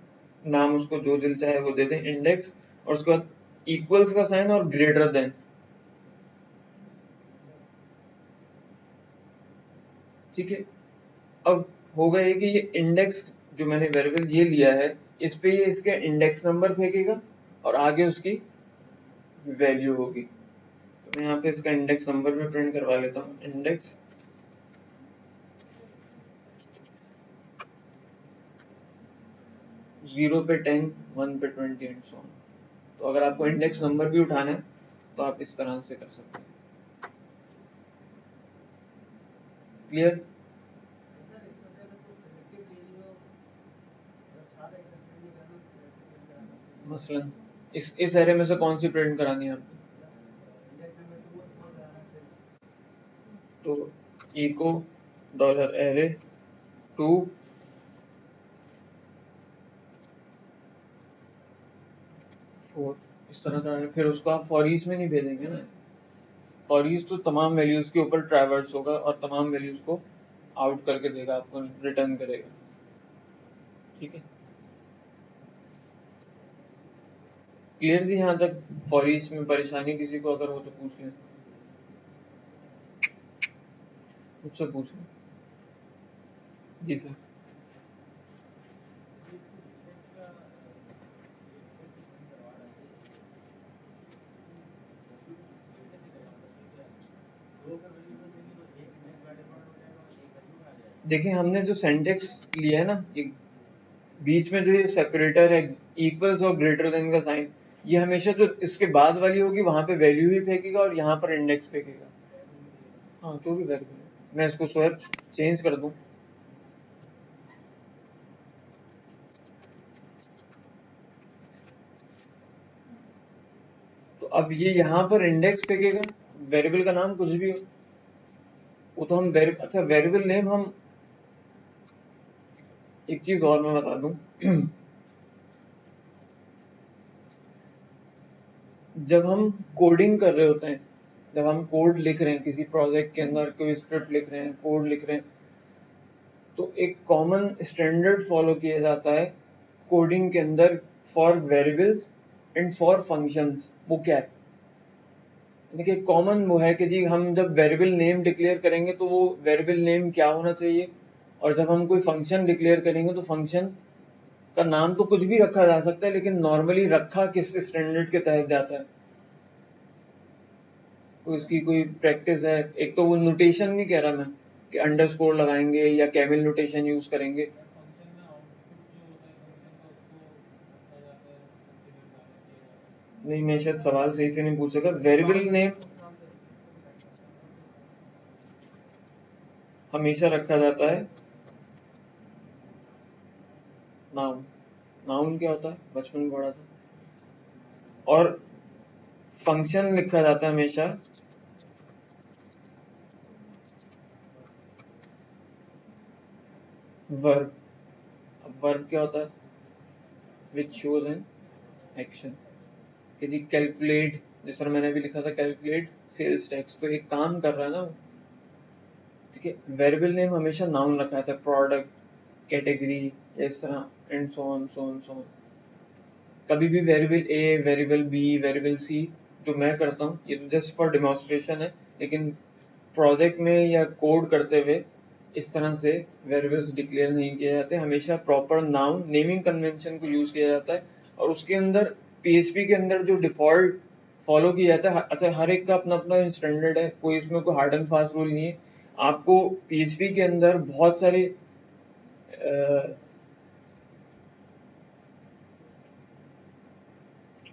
नाम उसको जो दिल चाहे वो दे दें, इंडेक्स, और उसके बाद इक्वल्स का साइन और ग्रेटर देन, ठीक है। अब होगा ये कि ये इंडेक्स जो मैंने वेरिएबल ये लिया है, इस पे ये इसके इंडेक्स नंबर फेंकेगा और आगे उसकी वैल्यू होगी। तो मैं यहाँ पे इसका इंडेक्स नंबर भी प्रिंट करवा लेता हूँ, इंडेक्स 0 पे 10, 1 पे 20 एंड सो ऑन। तो अगर आपको इंडेक्स नंबर भी उठाना है तो आप इस तरह से कर सकते हैं। क्लियर? मसलन इस एरे में से कौन सी प्रिंट करानी है आपको? तो echo dollar array two four, इस तरह का। फिर उसको आप फॉर ईच में नहीं भेजेंगे ना, फॉर ईच तो तमाम वैल्यूज के ऊपर ट्रैवर्स होगा और तमाम वैल्यूज को आउट करके देगा, आपको रिटर्न करेगा, ठीक है। क्लियर जी? यहाँ तक फॉर ईच में परेशानी किसी को अगर हो तो पूछ लें, मुझसे पूछ लें। जी सर। देखिए हमने जो सिंटेक्स लिया है ना, एक बीच में जो ये सेपरेटर है, इक्वल्स और ग्रेटर देन का साइन, ये हमेशा जो इसके बाद वाली होगी वहां पे वैल्यू ही फेंकेगा और यहाँ पर इंडेक्स फेंकेगा। हाँ, तो भी वेरिएबल है। मैं इसको स्वैप चेंज कर दूं, तो अब ये यहाँ पर इंडेक्स फेंकेगा, वेरिएबल का नाम कुछ भी हो, वो तो हम अच्छा वेरिएबल नेम हम, एक चीज और मैं बता दूं, जब हम कोडिंग कर रहे होते हैं, जब हम कोड लिख रहे हैं किसी प्रोजेक्ट के अंदर, कोई स्क्रिप्ट लिख रहे हैं, कोड लिख रहे हैं, तो एक कॉमन स्टैंडर्ड फॉलो किया जाता है कोडिंग के अंदर for variables and for functions. वो क्या है? देखिए कॉमन वो है कि जी हम जब वेरिएबल नेम डिक्लेयर करेंगे तो वो वेरिएबल नेम क्या होना चाहिए, और जब हम कोई फंक्शन डिक्लेयर करेंगे तो फंक्शन का नाम तो कुछ भी रखा जा सकता है, लेकिन नॉर्मली रखा किस स्टैंडर्ड के तहत जाता है, तो इसकी कोई प्रैक्टिस है। एक तो वो नोटेशन नहीं कह रहा मैं कि अंडरस्कोर लगाएंगे या कैमिल नोटेशन यूज करेंगे। नहीं, मैं शायद सवाल सही से नहीं पूछ सका। वेरिएबल नेम हमेशा रखा जाता है नाउन। नाउन क्या होता है? बचपन में पढ़ा था। और फंक्शन लिखा जाता है हमेशा वर्ब। अब वर्ब क्या होता है? Which shows an action. कि जी कैलकुलेट, जिस तरह मैंने अभी लिखा था कैलकुलेट सेल्स टैक्स, तो एक काम कर रहा है ना। ठीक है, वेरिएबल नेम हमेशा नाउन रखा था, प्रोडक्ट, कैटेगरी, इस तरह and so on so on so on. कभी भी वेरिएबल ए, वेरिएबल बी, वेरिएबल सी जो मैं करता हूँ, ये तो जस्ट फॉर डेमोन्स्ट्रेशन है, लेकिन प्रोजेक्ट में या कोड करते हुए इस तरह से वेरिएबल्स डिक्लेयर नहीं किए जाते। हमेशा प्रॉपर नाउन नेमिंग कन्वेंशन को यूज किया जाता है, और उसके अंदर पीएचपी के अंदर जो डिफॉल्ट फॉलो किया जाता है, अच्छा हर एक का अपना अपना स्टैंडर्ड है, कोई इसमें कोई हार्ड एंड फास्ट रूल नहीं है। आपको पीएचपी के अंदर बहुत सारे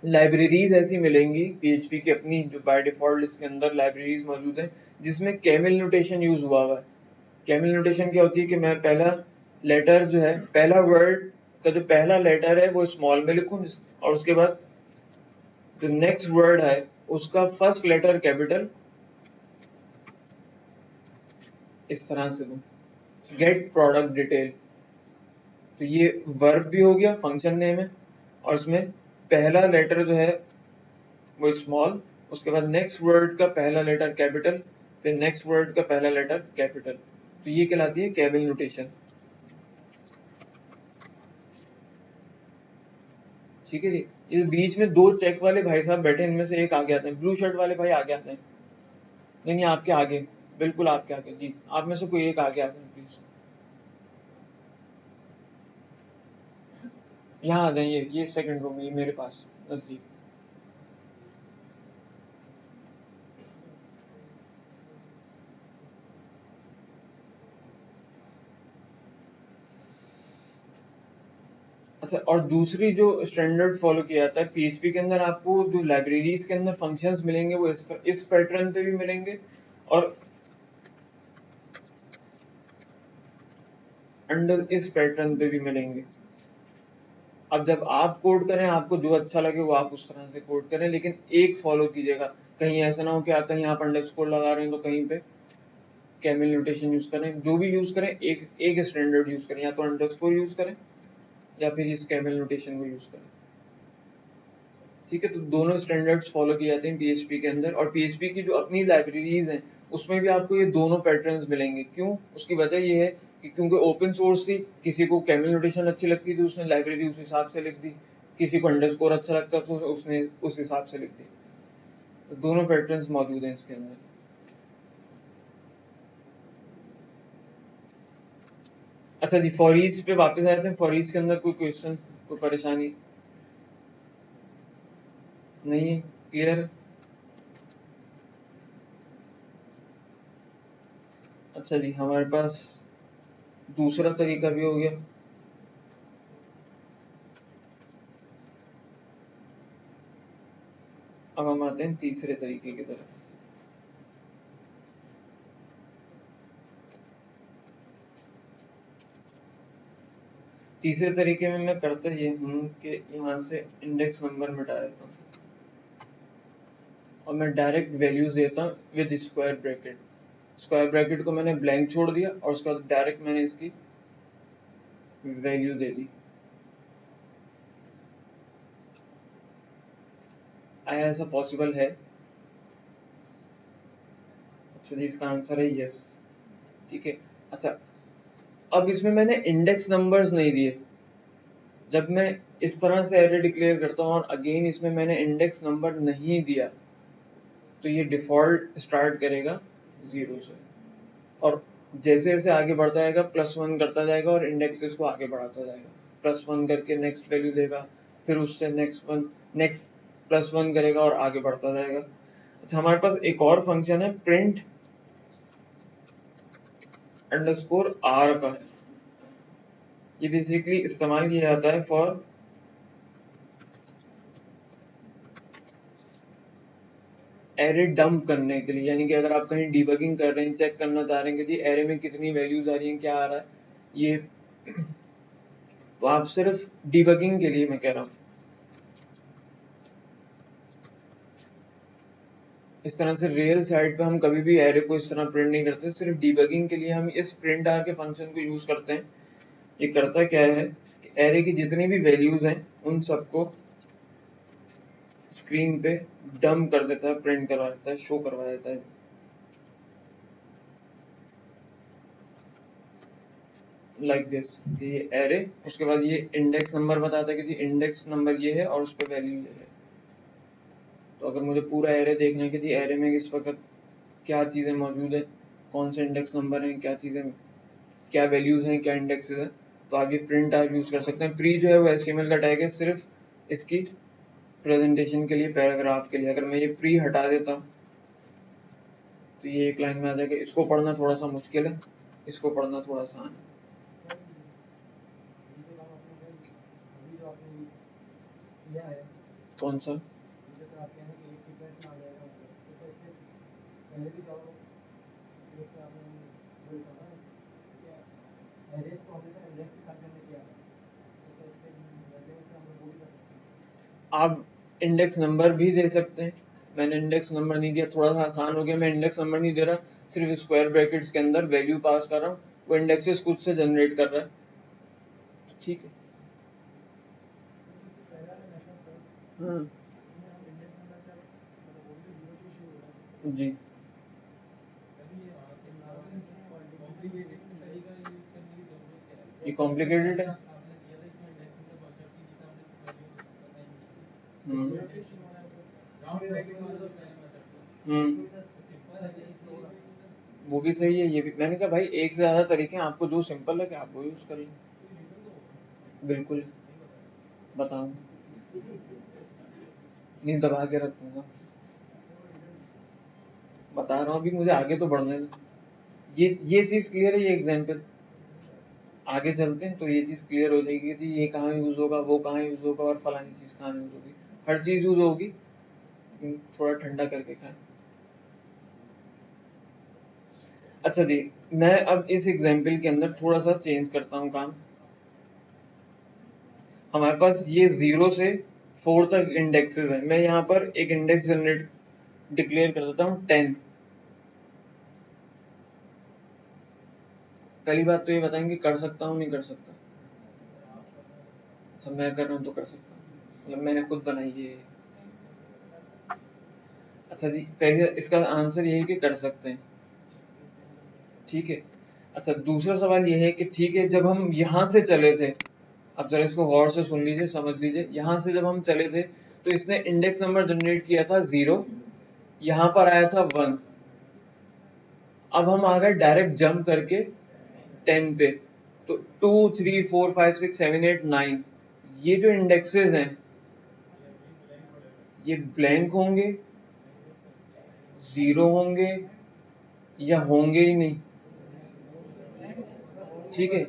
लाइब्रेरीज ऐसी मिलेंगी पीएचपी की अपनी, जो बाय डिफॉल्ट इसके अंदर लाइब्रेरीज मौजूद है, जिसमें कैमल नोटेशन यूज हुआ हुआ है। कैमल नोटेशन क्या होती है कि मैं पहला लेटर जो है, पहला वर्ड का जो पहला लेटर है वो स्मॉल में लिखूं, और उसके बाद जो नेक्स्ट वर्ड है उसका फर्स्ट लेटर कैपिटल, इस तरह से दूं। गेट प्रोडक्ट डिटेल, तो ये वर्ब भी हो गया, फंक्शन नेम है, और इसमें पहला लेटर जो है वो स्मॉल, उसके बाद नेक्स्ट वर्ड का पहला लेटर कैपिटल, फिर नेक्स्ट वर्ड का पहला लेटर कैपिटल, तो ये कहलाती है कैमल नोटेशन। ठीक है जी। ये बीच में दो चेक वाले भाई साहब बैठे, इनमें से एक आगे आते हैं, ब्लू शर्ट वाले भाई आगे आते हैं। नहीं नहीं, आपके आगे, बिल्कुल आपके आगे जी, आप में से कोई एक आगे आते हैं प्लीज। यहाँ आ जाइए, ये सेकंड रो में, ये मेरे पास नजदीक। अच्छा, और दूसरी जो स्टैंडर्ड फॉलो किया जाता है पीएचपी के अंदर, आपको जो लाइब्रेरीज के अंदर फंक्शंस मिलेंगे वो इस पैटर्न पे भी मिलेंगे, और अंडर इस पैटर्न पे भी मिलेंगे। अब जब आप कोड करें, आपको जो अच्छा लगे वो आप उस तरह से कोड करें, लेकिन एक फॉलो कीजिएगा, कहीं ऐसा ना हो कि कहीं आप अंडरस्कोर लगा रहे हैं तो कहीं पे कैमल नोटेशन यूज करें। जो भी यूज करें, एक एक स्टैंडर्ड यूज करें, या तो अंडरस्कोर यूज करें या फिर इस कैमल नोटेशन को यूज करें। ठीक है, तो दोनों स्टैंडर्ड्स फॉलो किए जाते हैं पीएचपी के अंदर, और पीएचपी की जो अपनी लाइब्रेरीज हैं उसमें भी आपको ये दोनों पैटर्न्स मिलेंगे। क्यों? उसकी वजह ये है कि क्योंकि ओपन सोर्स थी, किसी को कैमल नोटेशन अच्छी लगती थी उसने लाइब्रेरी उस हिसाब से लिख दी, किसी को अंडरस्कोर अच्छा लगता तो उसने उस हिसाब से लिख दी। तो दोनों पैटर्न्स मौजूद हैं इसके अंदर। अच्छा जी, फॉर ईच पे वापस आए थे। फॉर ईच के अंदर कोई क्वेश्चन, कोई परेशानी नहीं है? क्लियर है? अच्छा जी, हमारे पास दूसरा तरीका भी हो गया। अब हम आते हैं तीसरे तरीके की तरफ। तीसरे तरीके में मैं करता ये हूँ कि यहाँ से इंडेक्स नंबर मिटा देता हूँ, और मैं डायरेक्ट वैल्यूज देता हूँ with square bracket. Square bracket को मैंने ब्लैंक छोड़ दिया, और उसके बाद डायरेक्ट मैंने इसकी वैल्यू दे दी। आया ऐसा पॉसिबल है? अच्छा जी, इसका आंसर है यस। ठीक है। अच्छा, अब इसमें मैंने इंडेक्स नंबर्स नहीं दिए। जब मैं इस तरह से एरे डिक्लेयर करता हूँ और अगेन इसमें मैंने इंडेक्स नंबर नहीं दिया, तो ये डिफॉल्ट स्टार्ट करेगा 0 से, और जैसे जैसे आगे बढ़ता जाएगा +1 करता जाएगा, और इंडेक्सेस को आगे बढ़ाता जाएगा। +1 करके नेक्स्ट वैल्यू देगा, फिर उससे नेक्स्ट वन, नेक्स्ट +1 करेगा और आगे बढ़ता जाएगा। अच्छा, हमारे पास एक और फंक्शन है प्रिंट अंडरस्कोर आर का। ये बेसिकली इस्तेमाल किया जाता है फॉर एरे डंप करने के लिए, यानी कि अगर आप कहीं डिबगिंग कर रहे हैं, चेक करना चाह रहे हैं कि जी एरे में कितनी वैल्यूज आ रही हैं, क्या आ रहा है ये, तो आप सिर्फ डिबगिंग के लिए मैं कह रहा हूँ। इस तरह से रियल साइड पे हम कभी भी एरे को इस तरह प्रिंट नहीं करते, सिर्फ डीबगिंग के लिए हम इस प्रिंट आर के फंक्शन को यूज करते हैं। ये करता क्या है कि एरे की जितनी भी वैल्यूज हैं उन सबको स्क्रीन पे डंप कर देता है, प्रिंट करवा देता है, शो करवा देता है लाइक दिस। ये एरे, उसके बाद ये इंडेक्स नंबर बताता है कि जी इंडेक्स नंबर ये है और उस पर वैल्यू ये है। तो अगर मुझे पूरा एरे देखना है कि जी एरे में इस वक्त क्या चीज़ें मौजूद है, कौन से इंडेक्स नंबर हैं, क्या चीज़ें, क्या वैल्यूज हैं, क्या इंडेक्सेस हैं, तो आप ये प्रिंट आर यूज कर सकते हैं। प्री जो है वो HTML का टैग है सिर्फ इसकी प्रेजेंटेशन के लिए, पैराग्राफ के लिए। अगर मैं ये प्री हटा देता हूँ तो ये एक लाइन में आ जाएगा। इसको पढ़ना थोड़ा सा मुश्किल है, इसको पढ़ना थोड़ा आसान है। कौन सा? आप इंडेक्स नंबर भी दे सकते हैं, मैंने इंडेक्स नंबर नहीं दिया, थोड़ा सा आसान हो गया। मैं इंडेक्स नंबर नहीं दे रहा, सिर्फ स्क्वायर ब्रैकेट्स के अंदर वैल्यू पास कर रहा हूँ, वो इंडेक्सेस खुद से जनरेट कर रहा है, ठीक है। हाँ जी, ये कॉम्प्लिकेटेड है। हम्म हम्म, वो भी सही है, ये भी। मैंने कहा भाई एक से ज्यादा तरीके हैं, आपको जो सिंपल है कि आप वो यूज कर लें। बिल्कुल, बताऊँ, नहीं दबा के रखूंगा, बता रहा हूँ अभी, मुझे आगे तो बढ़ने दो। ये चीज क्लियर है, ये एग्जाम्पल आगे चलते हैं तो ये चीज क्लियर हो जाएगी कि ये कहाँ यूज होगा, वो कहाँ यूज होगा और फलानी चीज कहाँ यूज होगी। हर चीज यूज होगी, लेकिन थोड़ा ठंडा करके खाएं। अच्छा जी, मैं अब इस एग्जाम्पल के अंदर थोड़ा सा चेंज करता हूँ काम। हमारे पास ये 0 से 4 तक इंडेक्सेस हैं। मैं यहाँ पर एक इंडेक्स जनरेट डिक्लेयर कर देता हूँ 10। पहली बात तो ये बताएंगे कर सकता हूँ नहीं कर सकता? अच्छा, मैं कर रहा हूँ तो कर सकता हूँ, मतलब मैंने खुद बनाई है। अच्छा जी, पहले इसका आंसर ये है कि कर सकते हैं, ठीक है। अच्छा, दूसरा सवाल ये है कि ठीक है, जब हम यहाँ से चले थे, अब जरा इसको गौर से सुन लीजिए, समझ लीजिए, यहाँ से जब हम चले थे तो इसने इंडेक्स नंबर जनरेट किया था 0, यहाँ पर आया था 1। अब हम आ गए डायरेक्ट जंप करके 10 पे, तो 2 3 4 5 6 7 8 9, ये जो इंडेक्सेस हैं ये ब्लैंक होंगे, 0 होंगे, या होंगे ही नहीं, ठीक है।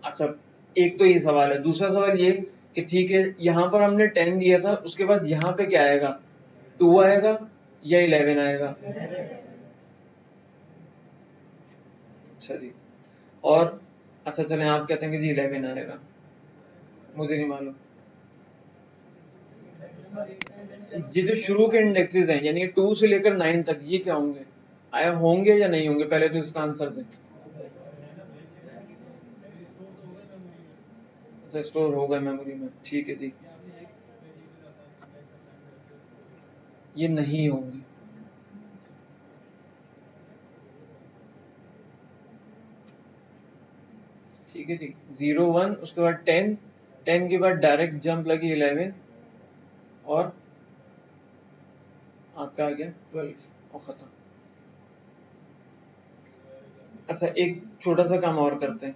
अच्छा, एक तो ये सवाल है। दूसरा सवाल ये कि ठीक है, यहाँ पर हमने 10 दिया था, उसके बाद यहाँ पे क्या आएगा, 2 आएगा या 11 आएगा? अच्छा जी, और अच्छा चलें, आप कहते हैं कि जी 11 आएगा, मुझे नहीं मालूम। ये जो शुरू के इंडेक्सेस हैं, यानी 2 से लेकर 9 तक, ये क्या होंगे, आया होंगे या नहीं होंगे? पहले तो इसका आंसर दें। अच्छा, स्टोर हो गए मेमोरी में, ठीक है जी। ये नहीं होंगे, ठीक है जी। 0 1, उसके बाद 10, 10 के बाद डायरेक्ट जंप लगी 11, और आपका आ गया 12 और खत्म। अच्छा, एक छोटा सा काम और करते हैं,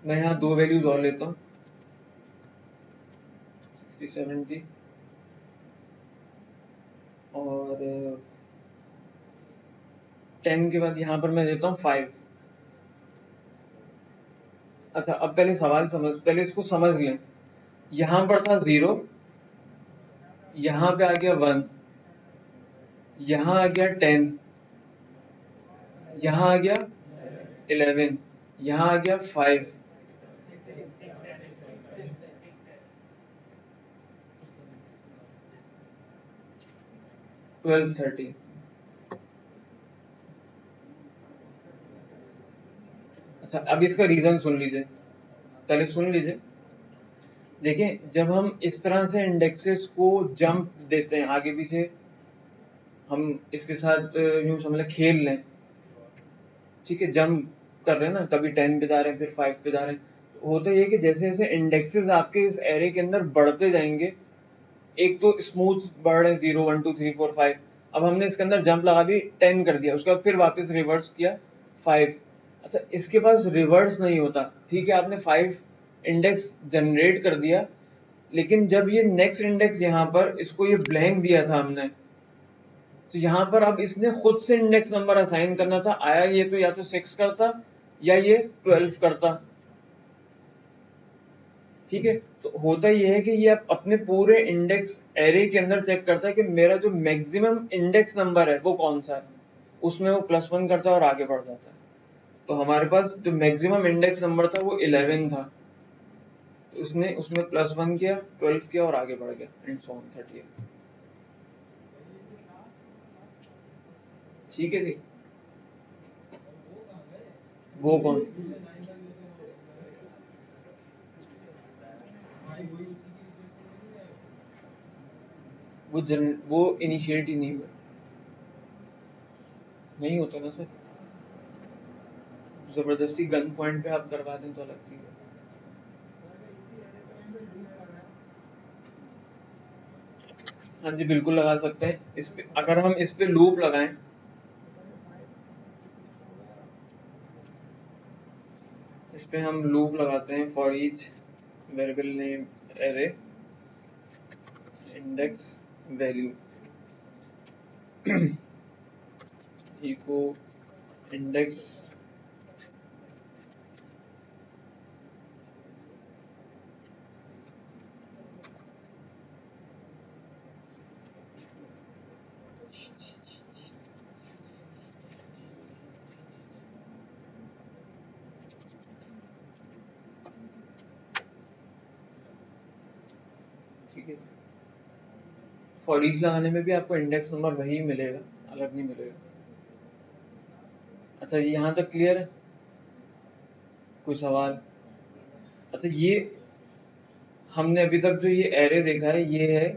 मैं यहाँ 2 वैल्यूज और लेता हूँ, 60 70, और 10 के बाद यहाँ पर मैं देता हूँ 5। अच्छा, अब पहले सवाल समझ, पहले इसको समझ लें। यहाँ पर था 0, यहाँ पे आ गया 1, यहाँ आ गया 10, यहाँ आ गया 11, यहाँ आ गया 5। 12 13। अच्छा अब इसका रीजन सुन लीजिए, पहले सुन लीजिए। देखिए जब हम इस तरह से इंडेक्सेस को जंप देते हैं आगे पीछे, हम इसके साथ यूं समझ लें खेल लें, ठीक है, जंप कर रहे हैं ना, कभी 10 पे जा रहे हैं फिर 5 पे जा रहे हैं, तो होता ये है कि जैसे जैसे इंडेक्सेस आपके इस एरे के अंदर बढ़ते जाएंगे, एक तो स्मूथ बढ़ रहे हैं 0 1 2 3 4 5, अब हमने इसके अंदर जंप लगा दी 10 कर दिया, उसके बाद फिर वापस रिवर्स किया 5। अच्छा इसके पास रिवर्स नहीं होता, ठीक है, आपने 5 इंडेक्स जनरेट कर दिया, लेकिन जब ये नेक्स्ट इंडेक्स यहाँ पर इसको ये ब्लैंक दिया था हमने, तो यहाँ पर अब इसने खुद से इंडेक्स नंबर असाइन करना था, आया ये तो या तो 6 करता या ये 12 करता, ठीक है। तो होता ये है कि ये अपने पूरे इंडेक्स एरे के अंदर चेक करता है कि मेरा जो मैक्सिमम इंडेक्स नंबर है वो कौन सा है, उसमें वो +1 करता है और आगे बढ़ जाता है। तो हमारे पास जो मैक्सिमम इंडेक्स नंबर था वो 11 था, तो उसने उसमें +1 किया, 12 किया और आगे बढ़ गया एंड सो ऑन 38। ठीक है जी। वो कौन, वो इनिशिएट ही नहीं हुआ, नहीं होता ना सर, जबरदस्ती गन पॉइंट पे आप करवा दें तो अलग चीज है। हाँ जी बिल्कुल लगा सकते हैं, इस पे अगर हम इस पे लूप लगाएं, इस पे हम लूप लगाते हैं for each variable name array index value echo index ठीक है। फॉर ईच लगाने में भी आपको इंडेक्स नंबर वही मिलेगा, अलग नहीं मिलेगा। अच्छा यहाँ तक क्लियर है, कोई सवाल? अच्छा ये हमने अभी तक जो ये एरे देखा है ये है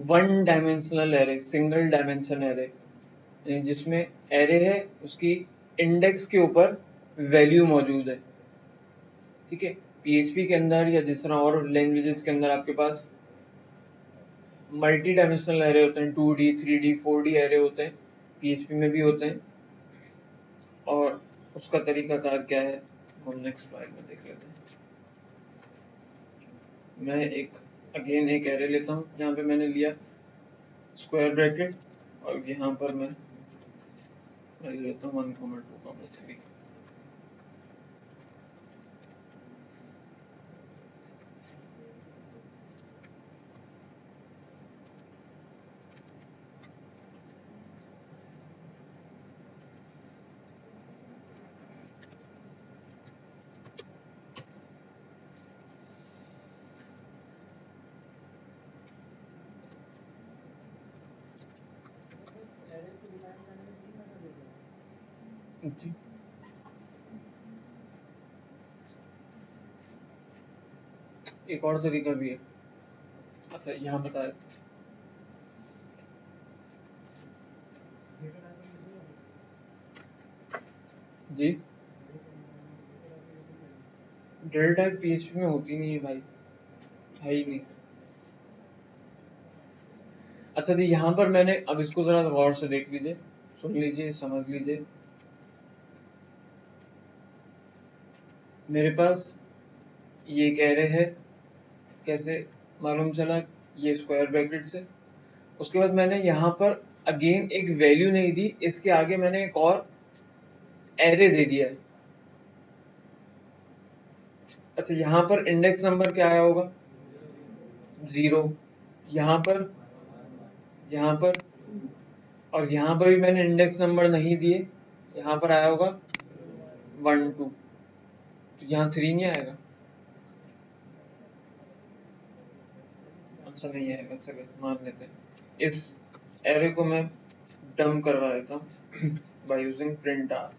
one dimensional array, single dimension array, जिसमें एरे है उसकी इंडेक्स के ऊपर वैल्यू मौजूद है, ठीक है। पीएचपी के अंदर या जिस तरह और लैंग्वेजेस के अंदर आपके पास मल्टी डायमेंशनल एरे होते हैं, 2D 3D 4D एरे होते हैं, पीएचपी में भी होते हैं, और उसका तरीकाकार क्या है हम नेक्स्ट स्लाइड में देख लेते हैं। मैं एक एरे लेता हूँ, यहाँ पे मैंने लिया स्क्वायर ब्रैकेट, और यहाँ पर मैं लेता हूँ 1 2 3। जी एक और तरीका भी है, अच्छा यहाँ बताया जी, डेटा टाइप पीएचपी में होती नहीं है भाई, है ही नहीं। अच्छा जी यहाँ पर मैंने, अब इसको जरा गौर से देख लीजिए, सुन लीजिए, समझ लीजिए। मेरे पास ये एक एरे है, कैसे मालूम चला, ये स्क्वायर ब्रैकेट से, उसके बाद मैंने यहाँ पर अगेन एक वैल्यू नहीं दी, इसके आगे मैंने एक और एरे दे दिया है। अच्छा यहाँ पर इंडेक्स नंबर क्या आया होगा, 0, यहाँ पर, यहाँ पर, और यहाँ पर भी मैंने इंडेक्स नंबर नहीं दिए, यहाँ पर आया होगा 1 2, तो यहाँ 3 नहीं आएगा, आंसर नहीं आएगा, चलो मान लेते हैं। इस एरे को मैं डंप करवा देता हूँ बाय यूजिंग प्रिंट आर।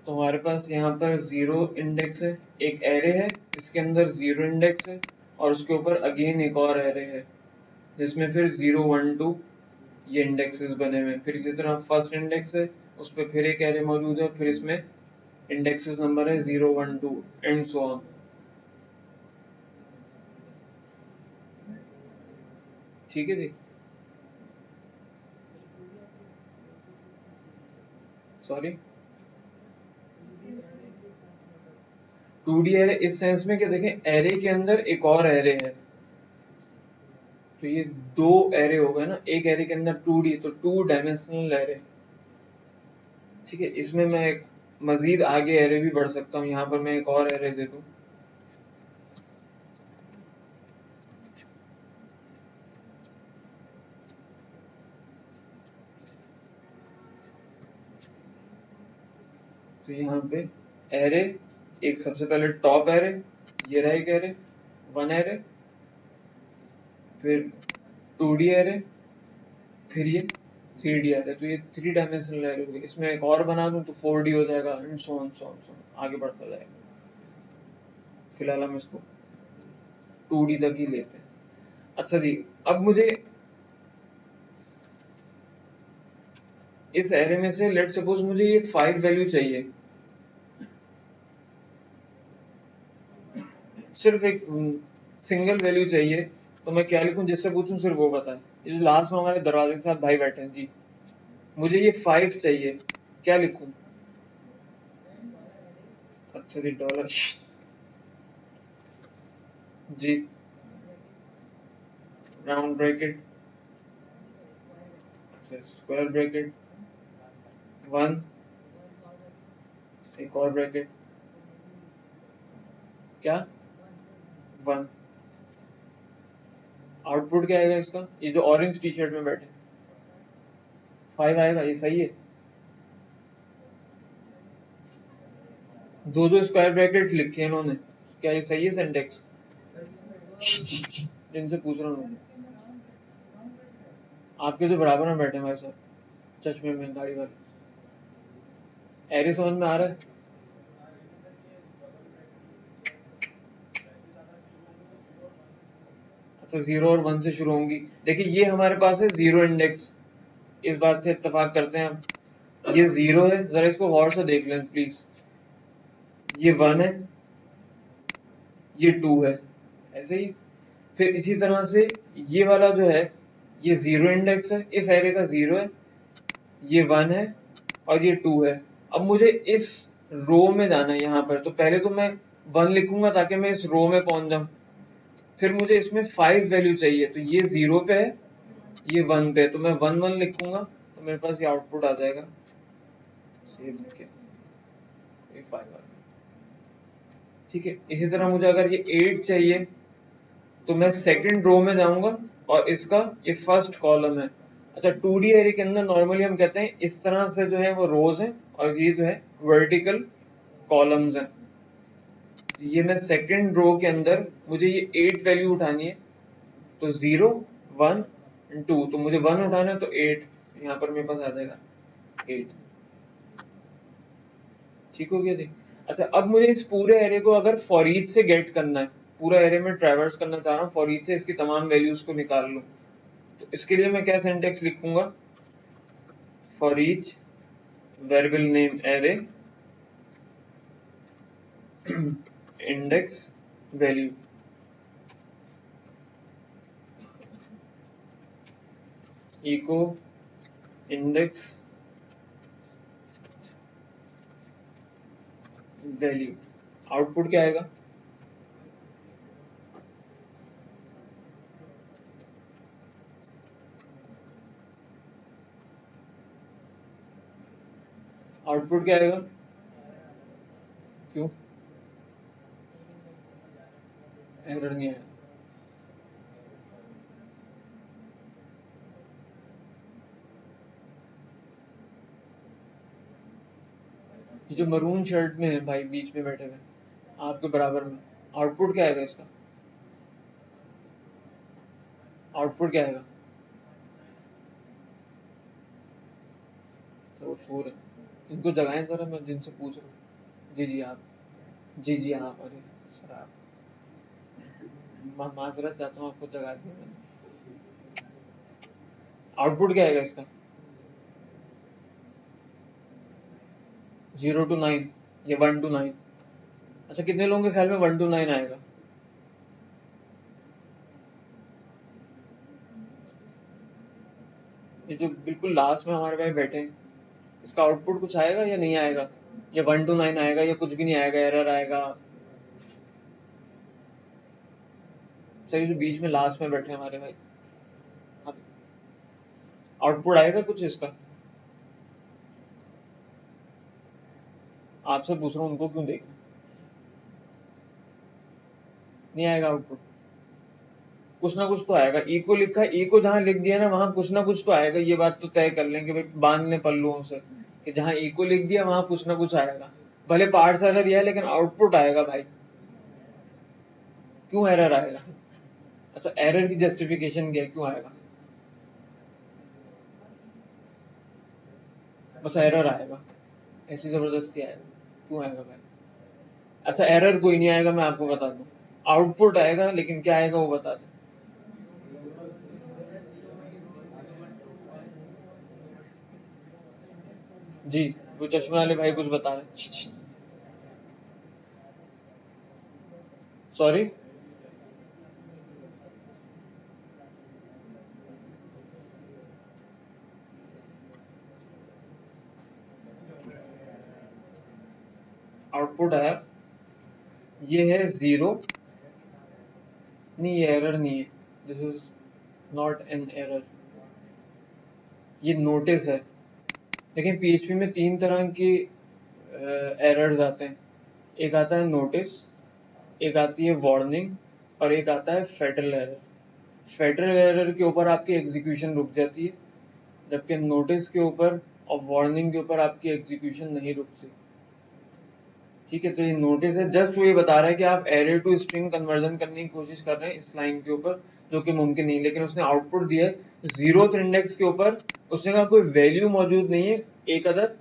तो हमारे पास यहाँ पर 0 इंडेक्स है, एक एरे है इसके अंदर 0 इंडेक्स है और उसके ऊपर अगेन एक और एरे है जिसमें फिर 0 1 2 ये इंडेक्सेस बने हुए हैं। फिर इसी तरह फर्स्ट इंडेक्स है उस पर फिर एक एरे मौजूद है, फिर इसमें इंडेक्सेस नंबर है 0 1 2 एंड सो ऑन। ठीक है जी। सॉरी, 2D एरे इस सेंस में कि देखें एरे के अंदर एक और एरे है, तो ये दो एरे हो गए ना, एक एरे के अंदर 2D, तो 2 डायमेंशनल एरे। ठीक है, इसमें मैं एक मजीद आगे एरे भी बढ़ सकता हूँ, यहाँ पर मैं एक और एरे दे दूँ। तो यहाँ पे एरे, एक सबसे पहले टॉप एरे, ये रहा एक एरे, वन एरे, फिर 2D एरे, फिर ये 3D एरे। तो ये 3 डायमेंशनल एरे हो गई। इसमें एक और बना दूं तो 4D हो जाएगा and so on so on so on, आगे बढ़ता जाएगा। फिलहाल हम इसको 2D तक ही लेते हैं। अच्छा जी, अब मुझे इस एरे में से लेट सपोज मुझे ये 5 वैल्यू चाहिए, सिर्फ एक सिंगल वैल्यू चाहिए, तो मैं क्या लिखूं? जिससे पूछूं सिर्फ वो बताए। ये जो लास्ट में हमारे दरवाजे के साथ भाई बैठे हैं जी, मुझे ये 5 चाहिए, क्या लिखूं? अच्छा जी, डॉलर जी, राउंड ब्रैकेट, अच्छा स्क्वायर ब्रैकेट, 1, एक और ब्रैकेट, क्या 1। आउटपुट क्या आएगा इसका? ये जो ऑरेंज टी शर्ट में बैठे 5 आएगा, ये सही है। दो दो स्क्वायर ब्रैकेट लिखे हैं इन्होंने, क्या ये सही है सिंटेक्स? जिनसे पूछ रहा हूँ, आपके जो बराबर में बैठे हैं भाई साहब, चश्मे में, गाड़ी वाले, एरे समझ में आ रहा है? अच्छा, 0 और 1 से शुरू होंगी। देखिए ये हमारे पास है 0 इंडेक्स, इस बात से इत्तेफाक करते हैं हम। ये 0 है, जरा इसको गौर से देख लें प्लीज। ये 1 है, ये 2 है, ऐसे ही। फिर इसी तरह से ये वाला जो है, ये 0 इंडेक्स है, इस एरे का 0 है, ये 1 है और ये 2 है। अब मुझे इस रो में जाना है यहाँ पर, तो पहले तो मैं 1 लिखूंगा ताकि मैं इस रो में पहुंच जाऊं। फिर मुझे इसमें 5 वैल्यू चाहिए, तो ये 0 पे है, ये 1 पे है, तो मैं 1 1 लिखूंगा, तो मेरे पास ये आउटपुट आ जाएगा। सेव लिखे, ये 5 आ गया। ठीक है, इसी तरह मुझे अगर ये 8 चाहिए, तो मैं सेकंड रो में जाऊंगा और इसका ये फर्स्ट कॉलम है। अच्छा, 2D एरे के अंदर नॉर्मली हम कहते हैं इस तरह से जो है वो रोज हैं और ये जो है वर्टिकल कॉलम्स हैं। ये मैं सेकंड रो के अंदर मुझे ये 8 वैल्यू उठानी है, तो 0 1 2, तो मुझे 1 उठाना है तो 8, यहाँ पर मेरे पास आ जाएगा 8। ठीक हो गया जी। अच्छा, अब मुझे इस पूरे एरे को अगर फॉर ईच से गेट करना है, पूरा एरे में ट्रैवर्स करना चाह रहा हूँ, फॉर ईच से इसकी तमाम वैल्यूज को निकाल लूं, तो इसके लिए मैं क्या सिंटेक्स लिखूंगा? For each variable name array index value echo index value. Output क्या आएगा? आउटपुट क्या आएगा? क्यों एरर नहीं आएगा? ये जो मरून शर्ट में है भाई बीच में बैठे हुए आपके बराबर में, आउटपुट क्या आएगा इसका? आउटपुट क्या आएगा? तो सो रहे, इनको जगाएं जरा, मैं जिनसे पूछ रहा हूँ। जी जी आप, जी जी आप, अरे सर आप, माजरत चाहता हूँ, आपको जगा दिया मैंने। आउटपुट क्या आएगा इसका? 0 to 9 या 1 to 9? अच्छा कितने लोगों के ख्याल में 1 to 9 आएगा? ये जो बिल्कुल लास्ट में हमारे भाई बैठे हैं, इसका आउटपुट कुछ आएगा या नहीं आएगा? या 1 to 9 आएगा या कुछ भी नहीं आएगा, एरर आएगा? सही, जो बीच में लास्ट में बैठे हैं हमारे भाई, आउटपुट आएगा कुछ इसका? आपसे पूछ रहा हूँ, उनको क्यों देख, नहीं आएगा आउटपुट? कुछ ना कुछ तो आएगा। ई को लिखा है, ई को जहां लिख दिया ना वहां कुछ ना कुछ तो आएगा, ये बात तो तय कर लेंगे भाई, बांध लें पल्लुओं से कि जहां ई को लिख दिया वहां कुछ ना कुछ आएगा, भले पार्ट्स एरर यह है लेकिन आउटपुट आएगा भाई। क्यों एरर आएगा? अच्छा एरर की जस्टिफिकेशन क्या है, क्यों आएगा? बस एरर आएगा, ऐसी जबरदस्ती आएगा, क्यों आएगा भाई? अच्छा एरर कोई नहीं आएगा, मैं आपको बता दूं, आउटपुट आएगा, लेकिन क्या आएगा वो बता दें। जी, वो चश्मे वाले भाई कुछ बता रहे, सॉरी। आउटपुट आया, ये है 0, नहीं ये एरर नहीं है, this is not an error, ये नोटिस है। लेकिन पीएचपी में 3 तरह के एरर्स आते हैं, एक आता है नोटिस, एक आती है वार्निंग, और एक आता है फेडरल एरर। फेडरल एरर के ऊपर आपकी एग्जीक्यूशन रुक जाती है, जबकि नोटिस के ऊपर और वार्निंग के ऊपर आपकी एग्जीक्यूशन नहीं रुकती। ठीक है, तो ये नोटिस है, जस्ट वो ये बता रहा है कि आप एरे टू स्ट्रिंग कन्वर्जन करने की कोशिश कर रहे हैं इस लाइन के ऊपर, जो कि मुमकिन नहीं, लेकिन उसने आउटपुट दिया है 0th इंडेक्स के ऊपर, उसने कहा कोई वैल्यू मौजूद नहीं है, एक अदर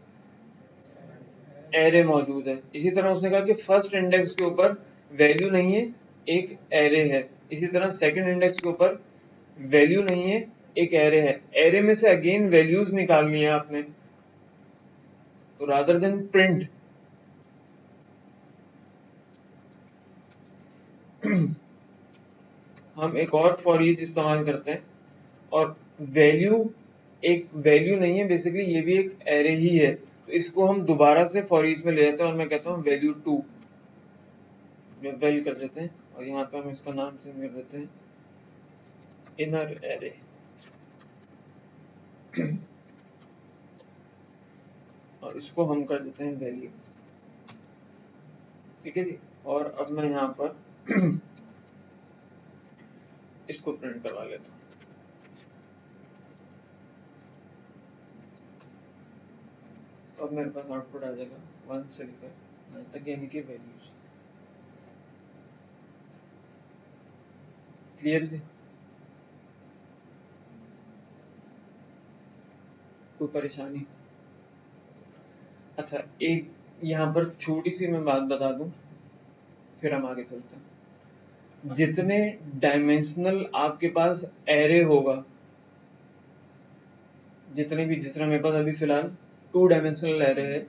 एरे मौजूद है। इसी तरह उसने कहा कि फर्स्ट इंडेक्स के ऊपर वैल्यू नहीं है, एक एरे है। इसी तरह सेकंड इंडेक्स के ऊपर वैल्यू नहीं है, एक एरे है। एरे में से अगेन वैल्यूज निकालनी है आपने, तो रादर देन प्रिंट हम एक और फॉर ईच इस्तेमाल करते हैं, और वैल्यू एक वैल्यू नहीं है, बेसिकली ये भी एक एरे ही है, तो इसको हम दोबारा से फॉर ईच में ले जाते हैं, और मैं कहता हूँ वैल्यू 2 वैल्यू कर देते हैं, और यहाँ पे हम इसका नाम चेंज कर देते हैं इनर एरे। और इसको हम कर देते हैं वैल्यू, ठीक है जी। और अब मैं यहाँ पर इसको प्रिंट करवा लेता हूँ, तो अब मेरे पास आउटपुट आ जाएगा 1 से लेकर 9 तक, यानी कि वैल्यूज। क्लियर जी? कोई परेशानी? अच्छा एक यहाँ पर छोटी सी मैं बात बता दूं, फिर हम आगे चलते हैं। जितने डायमेंशनल आपके पास एरे होगा, जितने भी, जिस तरह मेरे पास अभी फिलहाल 2 डायमेंशनल एरे है,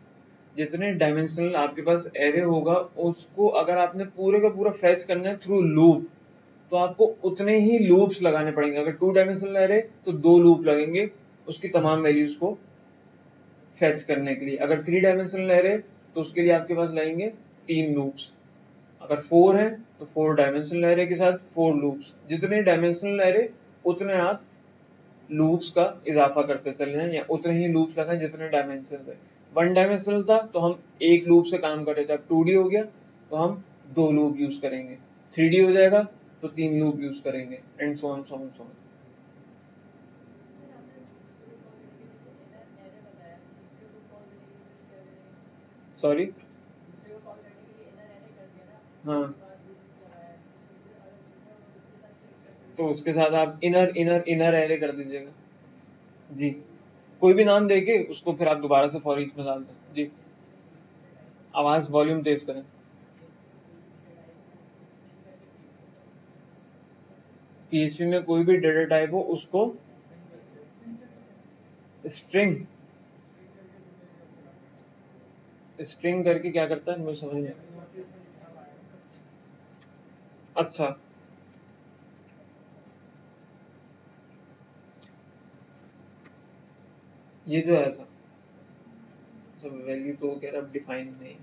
जितने डायमेंशनल आपके पास एरे होगा, उसको अगर आपने पूरे का पूरा फैच करना है थ्रू लूप, तो आपको उतने ही लूप्स लगाने पड़ेंगे। अगर 2 डायमेंशनल एरे तो 2 लूप लगेंगे उसकी तमाम वैल्यूज को फैच करने के लिए। अगर 3 डायमेंशनल एरे तो उसके लिए आपके पास लगेंगे 3 लूप्स। अगर 4 है तो 4 डायमेंशनल एरे के साथ 4 लूप्स। जितने डायमेंशनल एरे उतने आप लूप्स का इजाफा करते चले जाएं, या उतने ही लूप्स लगाएं जितने डायमेंशन है। 1 डायमेंशनल था तो हम एक लूप से काम कर रहे थे, अब 2D हो गया तो हम 2 लूप यूज करेंगे, 3D हो जाएगा तो 3 लूप यूज करेंगे, and so on so on so on. Sorry, हाँ, तो उसके साथ आप इनर इनर इनर एरे कर दीजिएगा जी। कोई भी नाम देके उसको फिर आप दोबारा से फॉर ईच में डाल दें जी। आवाज वॉल्यूम तेज करें। पीएचपी में कोई भी डेटा टाइप हो उसको स्ट्रिंग स्ट्रिंग करके क्या करता है मुझे समझ नहीं आया। अच्छा, ये जो है था तो वैल्यू तो कह रहा डिफाइन नहीं।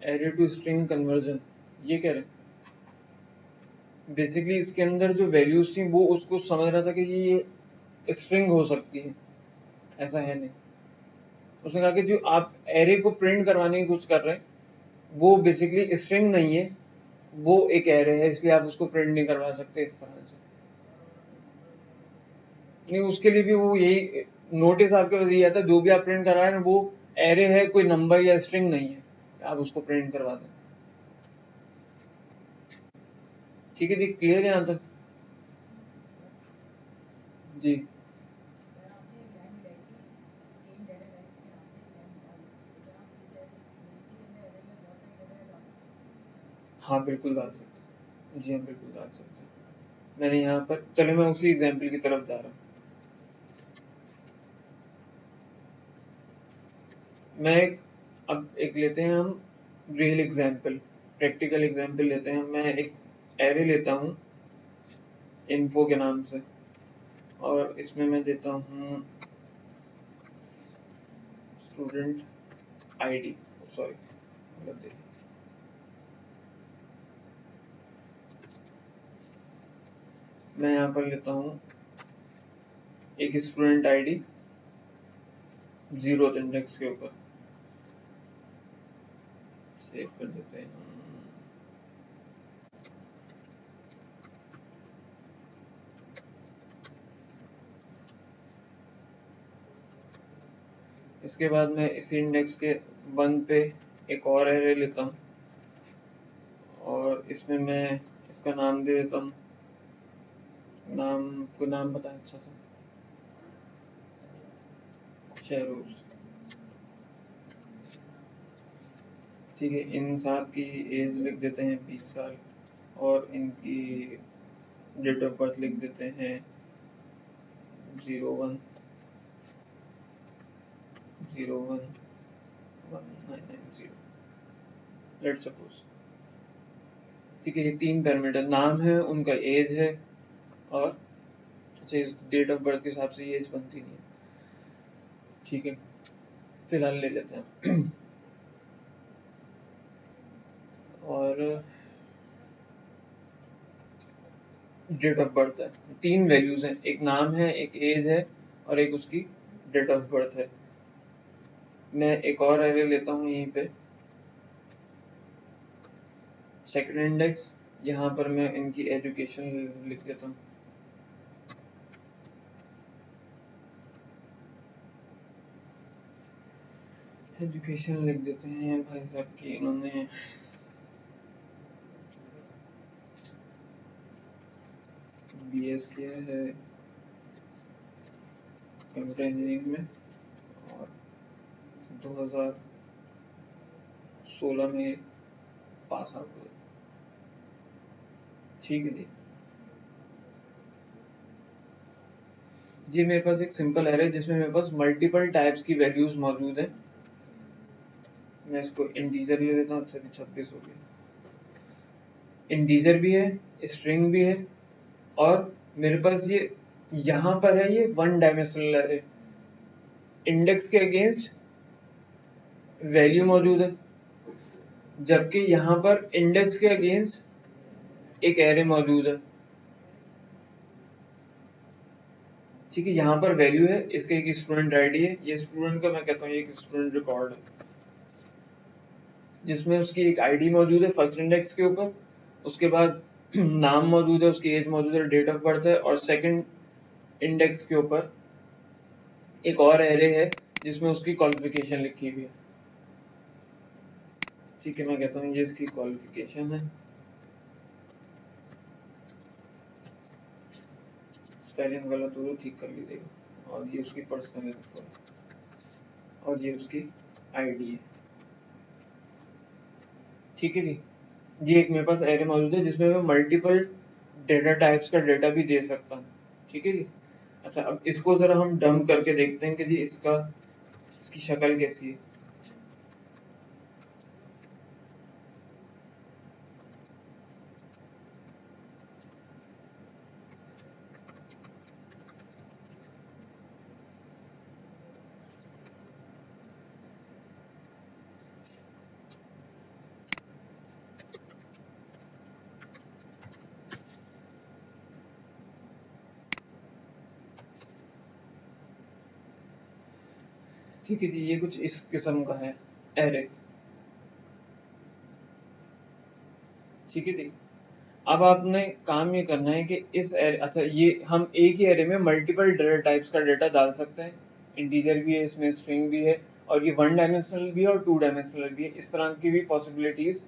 एरे टू स्ट्रिंग कन्वर्जन ये कह रहे हैं। बेसिकली इसके अंदर जो वैल्यूज थी वो उसको समझ रहा था कि ये स्ट्रिंग हो सकती है, ऐसा है नहीं। उसने कहा कि जो आप एरे को प्रिंट करवाने की कोशिश कर रहे हैं वो बेसिकली स्ट्रिंग नहीं है, वो एक एरे है, इसलिए आप उसको प्रिंट नहीं करवा सकते इस तरह से। नहीं, उसके लिए भी वो यही नोटिस आपके पास यही आता है, जो भी आप प्रिंट करा रहे हैं वो एरे है, कोई नंबर या स्ट्रिंग नहीं है, आप उसको प्रिंट करवा दें। ठीक है जी, क्लियर है यहाँ तक जी। हाँ बिल्कुल डाल सकते हैं जी, हाँ बिल्कुल डाल सकते हैं। मैंने यहाँ पर, चलो मैं उसी एग्जाम्पल की तरफ जा रहा हूँ। अब एक लेते हैं हम रियल एग्जाम्पल, प्रैक्टिकल एग्जाम्पल लेते हैं। मैं एक एरे लेता हूँ इन्फो के नाम से, और इसमें मैं देता हूँ स्टूडेंट आईडी, सॉरी मतलब देखिए, मैं यहाँ पर लेता हूँ एक स्टूडेंट आईडी 0th इंडेक्स के ऊपर, सेव कर देते हैं। इसके बाद मैं इसी इंडेक्स के 1 पे एक और एरे लेता हूँ, और इसमें मैं इसका नाम दे देता हूँ, कोई नाम बताएं अच्छा सा, शहरोज। ठीक है, इन साहब की एज लिख देते हैं 20 साल, और इनकी डेट ऑफ बर्थ लिख देते हैं 01/01/1990, लेट्स सपोज। ठीक है, ये 3 पैरामीटर नाम है, उनका एज है, और अच्छा इस डेट ऑफ बर्थ के हिसाब से ये एज बनती नहीं है। ठीक है, फिलहाल ले लेते हैं और डेट ऑफ बर्थ है। 3 वैल्यूज हैं, एक नाम है, एक एज है, और एक उसकी डेट ऑफ बर्थ है। मैं एक और एरे लेता हूँ यहीं पे, सेकंड इंडेक्स, यहाँ पर मैं इनकी एजुकेशन लिख देता हूँ। एजुकेशन लिख देते हैं भाई साहब की इन्होंने बीएस किया है कंप्यूटर इंजीनियरिंग में, और 2016 में पास आउट हुए। ठीक है जी। जी मेरे पास एक सिंपल एरे जिसमें मेरे पास मल्टीपल टाइप्स की वैल्यूज मौजूद है। मैं इसको इंटीजर ले लेता हूँ, अच्छा जी 26 हो गया। इंटीजर भी है, स्ट्रिंग भी है, और मेरे पास ये यहाँ पर है ये 1 डायमेंशनल एरे। इंडेक्स के अगेंस्ट वैल्यू मौजूद है, जबकि यहाँ पर इंडेक्स के अगेंस्ट एक एरे मौजूद है। ठीक है, यहाँ पर वैल्यू है, इसका एक स्टूडेंट आईडी है, ये स्टूडेंट का मैं कहता हूँ एक स्टूडेंट रिकॉर्ड है, जिसमें उसकी एक आईडी मौजूद है फर्स्ट इंडेक्स के ऊपर। उसके बाद नाम मौजूद है, उसकी एज मौजूद है, डेट ऑफ बर्थ है, और सेकंड इंडेक्स के ऊपर एक और एरे है जिसमें उसकी क्वालिफिकेशन लिखी हुई है। ठीक है, मैं कहता हूँ ये इसकी क्वालिफिकेशन है। स्पेलिंग गलत हो तो ठीक कर लीजिएगा। और ये उसकी पर्सनल इन्फो है, और ये उसकी आईडी है। ठीक है जी, ये एक मेरे पास एरे मौजूद है जिसमें मैं मल्टीपल डेटा टाइप्स का डेटा भी दे सकता हूँ। ठीक है जी। अच्छा, अब इसको जरा हम डंप करके देखते हैं कि जी इसकी शक्ल कैसी है। ठीक है जी, ये कुछ इस किस्म का है एरे। ठीक है जी। अब आपने काम ये करना है कि इस एरे, अच्छा ये हम एक ही एरे में मल्टीपल डेटा टाइप्स का डेटा डाल सकते हैं। इंटीजर भी है इसमें, स्ट्रिंग भी है, और ये 1 डायमेंशनल भी है और 2 डायमेंशनल भी है। इस तरह की भी पॉसिबिलिटीज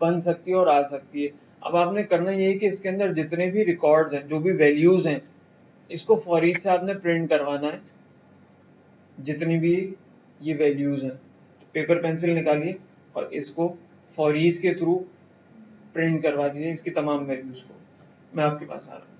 बन सकती है और आ सकती है। अब आपने करना ये है कि इसके अंदर जितने भी रिकॉर्ड्स हैं, जो भी वैल्यूज हैं, इसको फॉर ईच से आपने प्रिंट करवाना है। जितनी भी ये वैल्यूज हैं, तो पेपर पेंसिल निकालिए और इसको फॉर ईच के थ्रू प्रिंट करवा दीजिए, इसकी तमाम वैल्यूज को। मैं आपके पास आ रहा हूँ।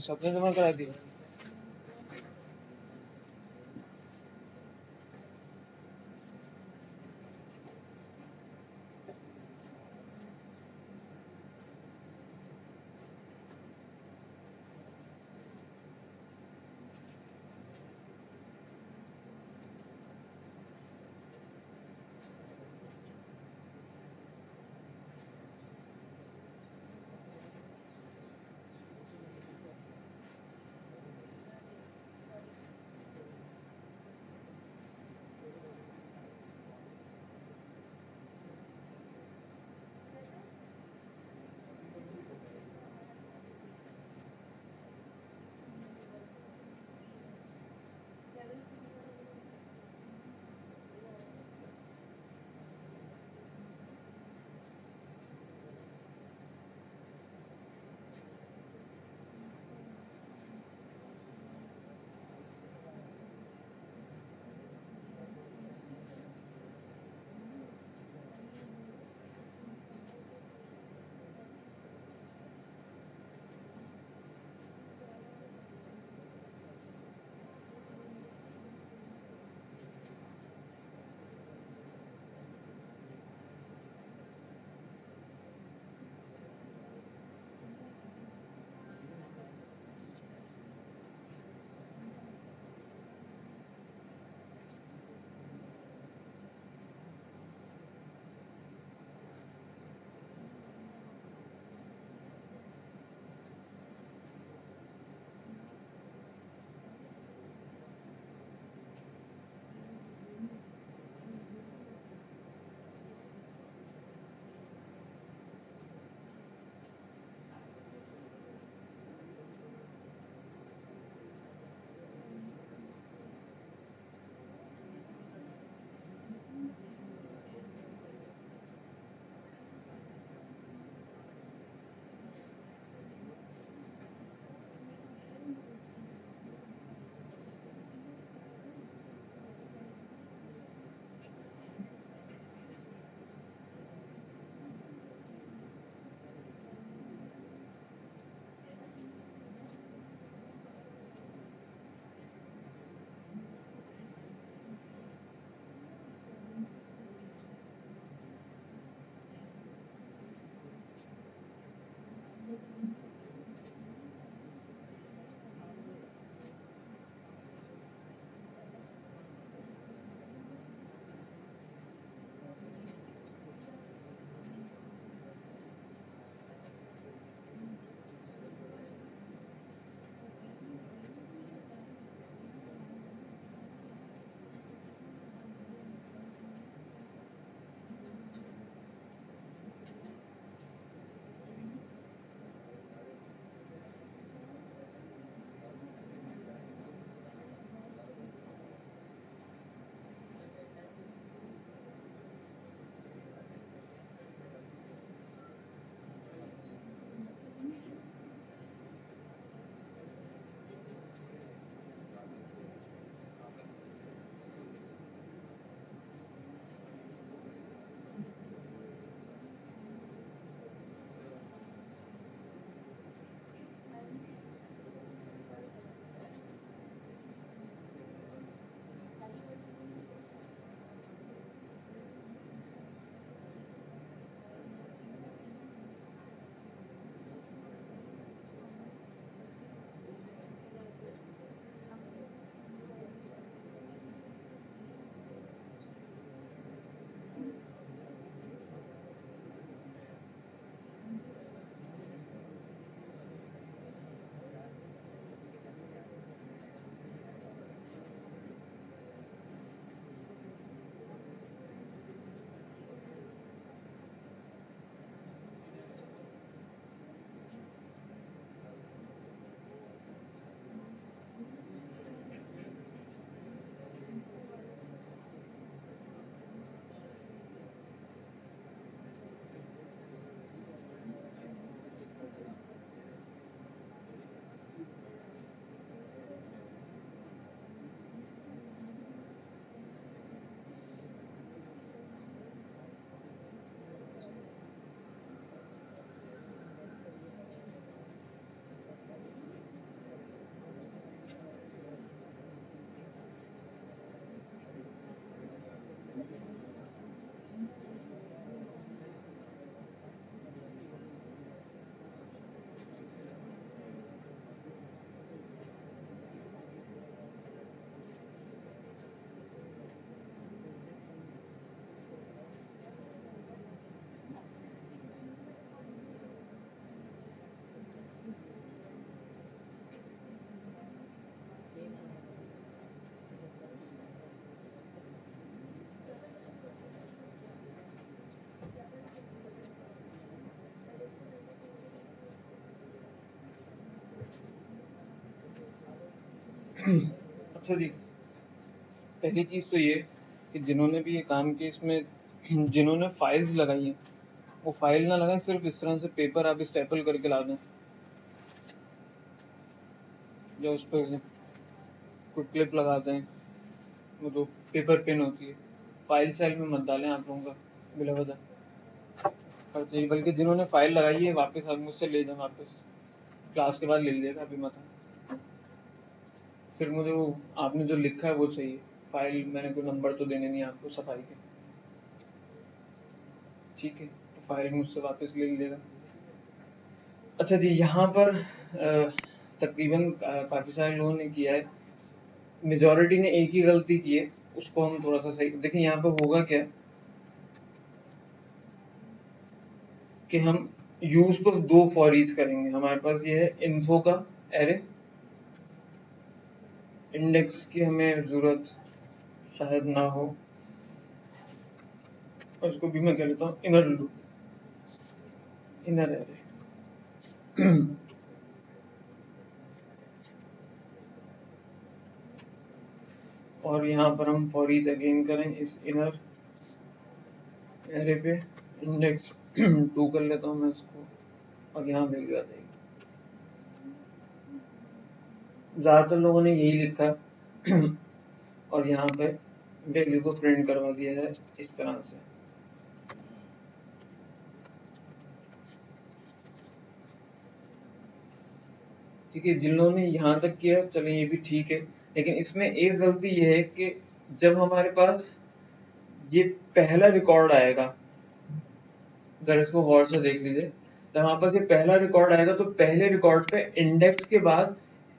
सबने जमा करा दिया। अच्छा जी, पहली चीज तो ये कि जिन्होंने भी ये काम किया इसमें जिन्होंने फाइल्स लगाई हैं वो फाइल ना लगाएं, सिर्फ इस तरह से पेपर आप स्टेपल करके ला दें या उस पर कोई क्लिप लगा दें, वो तो पेपर पेन होती है, फाइल साइल में मत डालें आप लोगों का बिला वजह खर्च नहीं। बल्कि जिन्होंने फाइल लगाई है वापस आप मुझसे ले जाएं, वापस क्लास के बाद ले लीजिएगा, अभी मत आना। सिर्फ मुझे वो आपने जो लिखा है वो चाहिए, फाइल मैंने कोई नंबर तो देने नहीं आपको सफाई के, ठीक है? तो फाइल मुझसे वापस ले लीजिएगा। अच्छा जी, यहाँ पर तकरीबन काफ़ी सारे लोगों ने किया है, मेजॉरिटी ने एक ही गलती की है, उसको हम थोड़ा सा सही देखिए। यहाँ पे होगा क्या कि हम यूज तो दो फॉर ईच करेंगे। हमारे पास ये है इन्फो का एरे, इंडेक्स की हमें जरूरत शायद ना हो, और उसको भी मैं कह लेता हूँ इनर लूप, इनर एरे। और यहाँ पर हम फॉर ईच अगेन करें इस इनर एरे पे, इंडेक्स 2 कर लेता हूँ मैं इसको, और यहाँ वैल्यू आ जाएगी। ज्यादातर लोगों ने यही लिखा है और यहाँ पे वैल्यू को प्रिंट करवा दिया है इस तरह से। ठीक है, जिन लोगों ने यहाँ तक किया चले ये भी ठीक है, लेकिन इसमें एक गलती ये है कि जब हमारे पास ये पहला रिकॉर्ड आएगा, जरा इसको गौर से देख लीजिए, जब हमारे पास ये पहला रिकॉर्ड आएगा तो पहले रिकॉर्ड पे इंडेक्स के बाद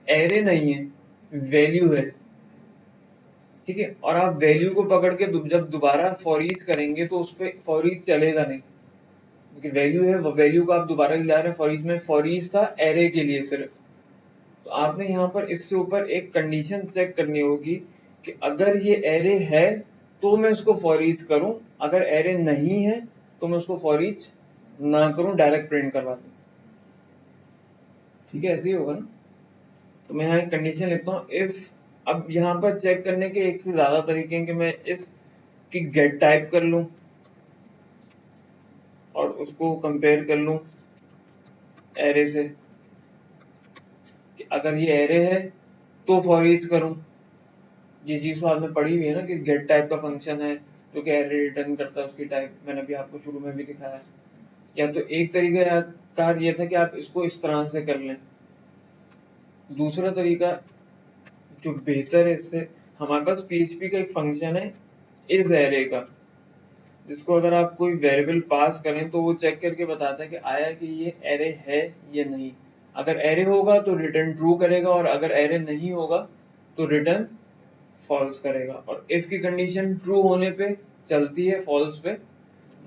एरे नहीं है, वैल्यू है। ठीक है, और आप वैल्यू को पकड़ के जब दोबारा फॉर ईच करेंगे तो उस पर फॉर ईच चलेगा नहीं, क्योंकि वैल्यू है, वैल्यू को आप दोबारा ला रहे हैं फॉर ईच में। फॉर ईच था एरे के लिए सिर्फ, तो आपने यहाँ पर इससे ऊपर एक कंडीशन चेक करनी होगी कि अगर ये एरे है तो मैं इसको फॉर ईच करूं, अगर एरे नहीं है तो मैं उसको फॉर ईच ना करूं, डायरेक्ट प्रिंट करवा दूं। ठीक है, ऐसे ही होगा ना। तो मैं यहाँ एक कंडीशन लिखता हूँ इफ। अब यहाँ पर चेक करने के एक से ज्यादा तरीके हैं कि मैं इस की गेट टाइप कर लूं और उसको कंपेयर कर लूं एरे से, कि अगर ये एरे है तो फॉर ईच करूं। ये चीज तो आपने पढ़ी हुई है ना कि गेट टाइप का फंक्शन है जो कि एरे रिटर्न करता है उसकी टाइप, मैंने अभी आपको शुरू में भी दिखाया। या तो एक तरीका कार ये था कि आप इसको इस तरह से कर लें, दूसरा तरीका जो बेहतर है इससे, हमारे पास पीएचपी का एक फंक्शन है इस एरे का, जिसको अगर आप कोई वेरिएबल पास करें तो वो चेक करके बताता है कि आया कि ये एरे है या नहीं। अगर एरे होगा तो रिटर्न ट्रू करेगा, और अगर एरे नहीं होगा तो रिटर्न फॉल्स करेगा। और इफ की कंडीशन ट्रू होने पे चलती है, फॉल्स पे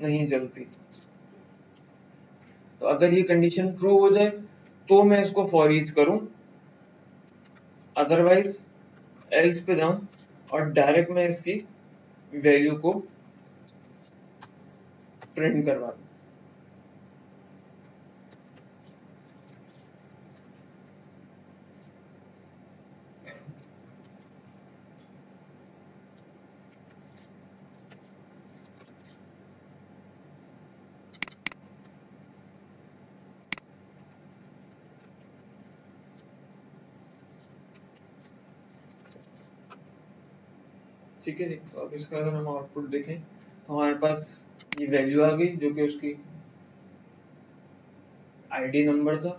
नहीं चलती। तो अगर ये कंडीशन ट्रू हो जाए तो मैं इसको फॉर ईच करूं, अदरवाइज एल्स पे जाऊं और डायरेक्ट मैं इसकी वैल्यू को प्रिंट करवा दूं। ठीक है जी, तो अब इसका अगर हम आउटपुट देखें तो हमारे पास ये वैल्यू आ गई जो कि उसकी आईडी नंबर था,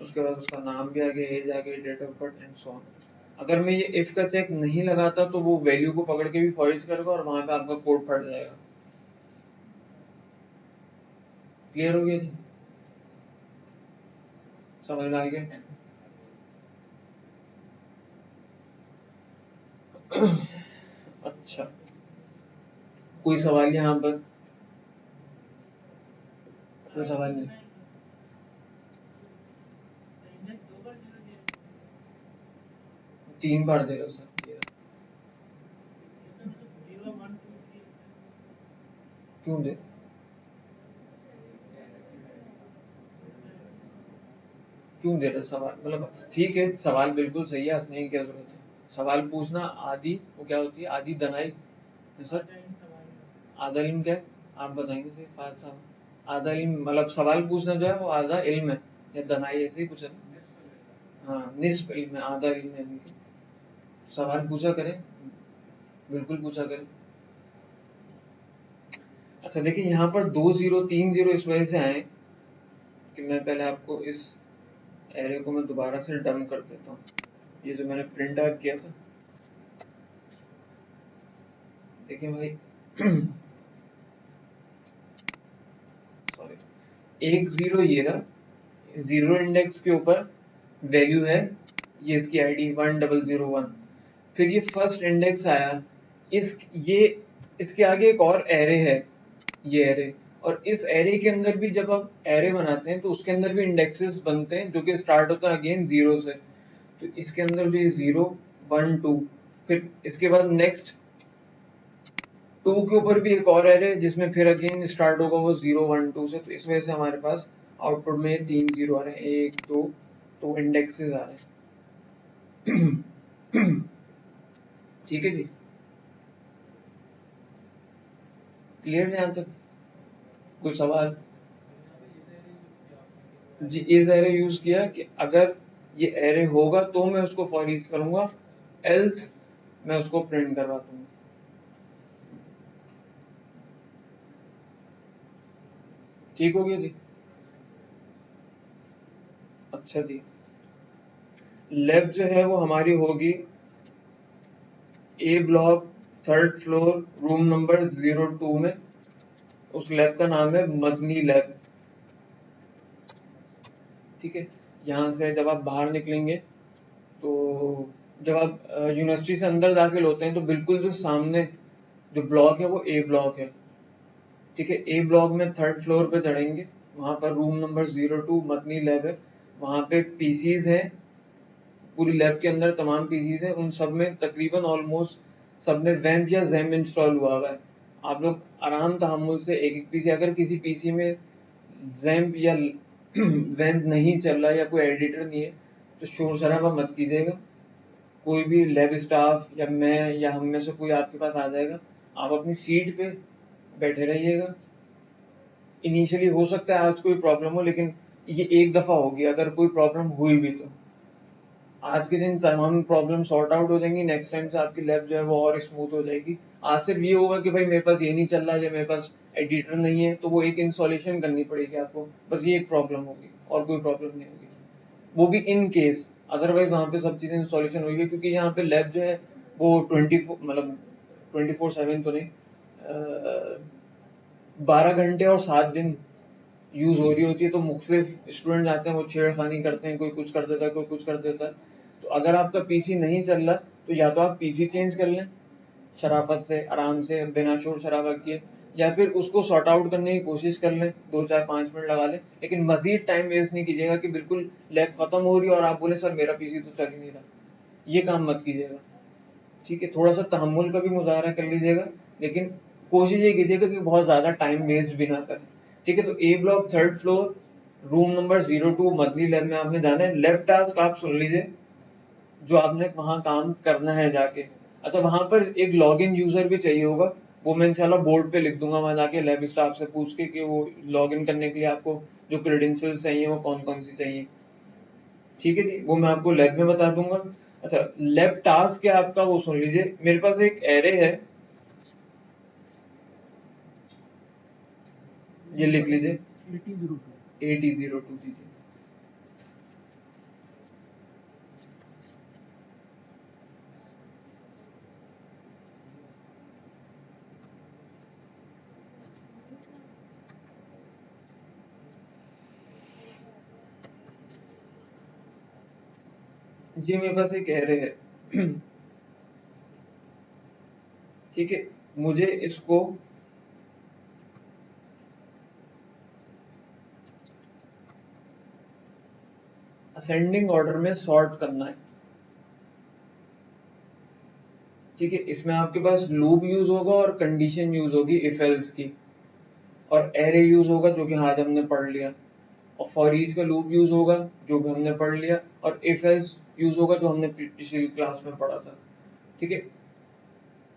उसके बाद उसका नाम भी आ गया, एज आ गई, date of birth and so on. अगर मैं ये इफ का चेक नहीं लगाता तो वो वैल्यू को पकड़ के भी फॉर ईच करेगा और वहां पे आपका कोड फट जाएगा। क्लियर हो गया जी, समझ में आ गया? अच्छा, कोई सवाल यहाँ पर? कोई सवाल नहीं? 3 बार दे रहा सर ये, क्यों दे क्यों दे रहा सवाल? मतलब ठीक है, सवाल बिल्कुल सही है, हंसने की क्या जरूरत है, सवाल पूछना आदि वो क्या होती है? आदि दनाई सर। आधा इल्म क्या है? आप बताएंगे सर फायद साहब। आधा इल्म मतलब सवाल पूछना जो है वो आधा इल्म है, या दनाई ऐसे ही कुछ है ना? हाँ, निस्फ इल्म है, आधा इल्म है। सवाल पूछा करें, बिल्कुल पूछा करें। अच्छा देखिए, यहाँ पर 2 0 3 0 इस वजह से आए कि मैं पहले आपको इस एरे को मैं दोबारा से डंप कर देता हूँ। ये जो मैंने प्रिंट आउट किया था, देखिए भाई सॉरी, 1 0 ये रहा, 0 इंडेक्स के ऊपर वैल्यू है, ये इसकी आईडी 1001। फिर ये फर्स्ट इंडेक्स आया, इस ये इसके आगे एक और एरे है, ये एरे। और इस एरे के अंदर भी जब आप एरे बनाते हैं तो उसके अंदर भी इंडेक्सेस बनते हैं जो कि स्टार्ट होता है अगेन 0 से। तो इसके अंदर जो 0 1 2, फिर इसके बाद नेक्स्ट 2 के ऊपर भी एक और एरे जिसमें फिर अगेन स्टार्ट होगा वो 0 1 2 से। तो इस वजह से हमारे पास आउटपुट में 3 0 आ रहे हैं, 1 2, तो इंडेक्सेस आ रहे हैं। ठीक है जी, क्लियर है यहाँ तक? कोई सवाल? जी, इस एरे यूज किया कि अगर ये एरे होगा तो मैं उसको फॉर ईच करूंगा, एल्स मैं उसको प्रिंट करवा दूंगा। ठीक हो गया जी? अच्छा जी, लैब जो है वो हमारी होगी A block, 3rd floor, room number 02 में। उस लैब का नाम है मदनी लैब। ठीक है, यहाँ से जब आप बाहर निकलेंगे तो जब आप यूनिवर्सिटी से अंदर दाखिल होते हैं तो बिल्कुल जो सामने जो ब्लॉक है वो ए ब्लॉक है। ठीक है, ए ब्लॉक में 3rd फ्लोर पे चढ़ेंगे, वहां पर रूम नंबर 02 मदनी लैब है। वहां पे पीसीज हैं, पूरी लैब के अंदर तमाम पीसीज हैं, उन सब में तकरीबन ऑलमोस्ट सब में वैम्प या जैम इंस्टॉल हुआ है। आप लोग आराम तहम्मुल से एक एक पीसी, अगर किसी पीसी में जैम्प या वैम्प नहीं चल रहा या कोई एडिटर नहीं है तो शोर शराबा मत कीजिएगा। कोई भी लैब स्टाफ या मैं या हम में से कोई आपके पास आ जाएगा, आप अपनी सीट पे बैठे रहिएगा। इनिशियली हो सकता है आज कोई प्रॉब्लम हो, लेकिन ये एक दफा होगी, अगर कोई प्रॉब्लम हुई भी तो आज के दिन तमाम प्रॉब्लम सॉर्ट आउट हो जाएंगी। नेक्स्ट टाइम से आपकी लैब जो है वो और स्मूथ हो जाएगी। आज सिर्फ ये होगा कि भाई मेरे पास ये नहीं चल रहा है या मेरे पास एडिटर नहीं है, तो वो एक इंस्टॉलेशन करनी पड़ेगी आपको, बस ये एक प्रॉब्लम होगी और कोई प्रॉब्लम नहीं होगी। वो भी इन केस, अदरवाइज वहाँ पे सब चीजें इंस्टॉलेशन हुई है, क्योंकि यहाँ पे लैब जो है वो 24 मतलब 24/7 तो नहीं, 12 घंटे और 7 दिन यूज हो रही होती है। तो मुख्तलिफ स्टूडेंट आते हैं, वो छेड़खानी करते हैं, कोई कुछ कर देता है, कोई कुछ कर देता है। तो अगर आपका पीसी नहीं चल रहा तो या तो आप पीसी चेंज कर लें शराफत से, आराम से, बिना शोर शराबा किए, या फिर उसको सॉर्ट आउट करने की कोशिश कर लें, 2 4 5 मिनट लगा लें। लेकिन मजीद टाइम वेस्ट नहीं कीजिएगा कि बिल्कुल लैब खत्म हो रही है और आप बोले सर मेरा पीसी तो चल ही नहीं रहा। ये काम मत कीजिएगा। ठीक है, थोड़ा सा तहम्मुल का भी मुजाहरा कर लीजिएगा, लेकिन कोशिश ये कीजिएगा कि बहुत ज्यादा टाइम वेस्ट भी ना करें। ठीक है, तो A block 3rd floor, room number 02 Madni lab में आपने जाना है। लेफ्ट टास्क आप सुन लीजिए जो आपने वहां काम करना है जाके। अच्छा, वहां पर एक लॉग इन यूजर भी चाहिए होगा, वो मैं इंशाल्लाह बोर्ड पे लिख दूंगा, वहां जाके लैब स्टाफ से पूछ के कि वो लॉग इन करने के लिए आपको जो क्रेडेंशियल्स चाहिए वो कौन कौन सी चाहिए। ठीक है जी, वो मैं आपको लैब में बता दूंगा। अच्छा, लैब टास्क क्या आपका वो सुन लीजिए। मेरे पास एक एरे है, ये लिख लीजिए 8002 जी जी। जी मेरे पास एक एरे है। ठीक है, मुझे इसको असेंडिंग ऑर्डर में सॉर्ट करना है। ठीक है, इसमें आपके पास लूप यूज होगा और कंडीशन यूज होगी इफ एल्स की, और एरे यूज होगा जो कि आज हमने पढ़ लिया। और फॉर ईच का लूप यूज होगा जो भी हमने पढ़ लिया, और इफ एल्स यूज होगा जो हमने पिछली क्लास में पढ़ा था। ठीक है,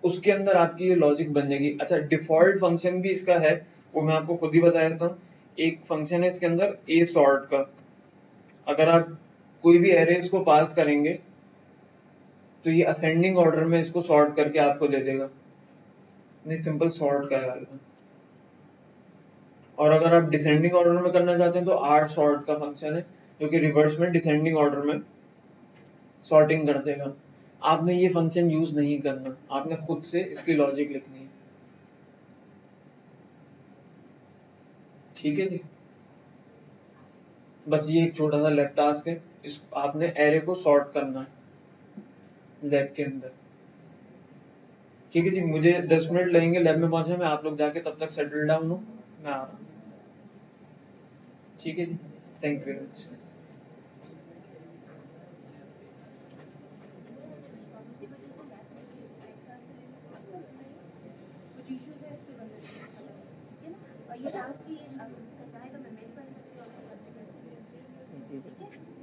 उसके अंदर आपकी ये लॉजिक बन जाएगी। अच्छा, डिफॉल्ट फंक्शन भी इसका है, वो मैं आपको खुद ही बता देता हूँ। एक फंक्शन है इसके अंदर ए सॉर्ट का, अगर आप कोई भी एरेज को पास करेंगे तो ये असेंडिंग ऑर्डर में इसको सॉर्ट करके आपको दे देगा, नहीं सिंपल सॉर्ट का है। और अगर आप डिसेंडिंग ऑर्डर में करना चाहते हैं तो आर सॉर्ट का फंक्शन है, जो कि रिवर्स में डिसेंडिंग ऑर्डर में सॉर्टिंग कर देगा। आपने ये फंक्शन यूज नहीं करना, आपने खुद से इसकी लॉजिक लिखनी है। ठीक है जी, बस ये एक छोटा सा लैब टास्क है, इस आपने एरे को सॉर्ट करना है लैब के अंदर। ठीक है जी, मुझे 10 मिनट लगेंगे लैब में पहुंचे में, आप लोग जाके तब तक सेटल डाउन हो, मैं आ रहा हूँ। ठीक है जी, थैंक यू वेरी मच। कुछ इश्यूज है इस पे बंदे ठीक है ना, और ये टास्क की अगर दिक्कत चाहे तो मैं मेल कर सकती हूँ, आपको कर सकती हूँ, ठीक है।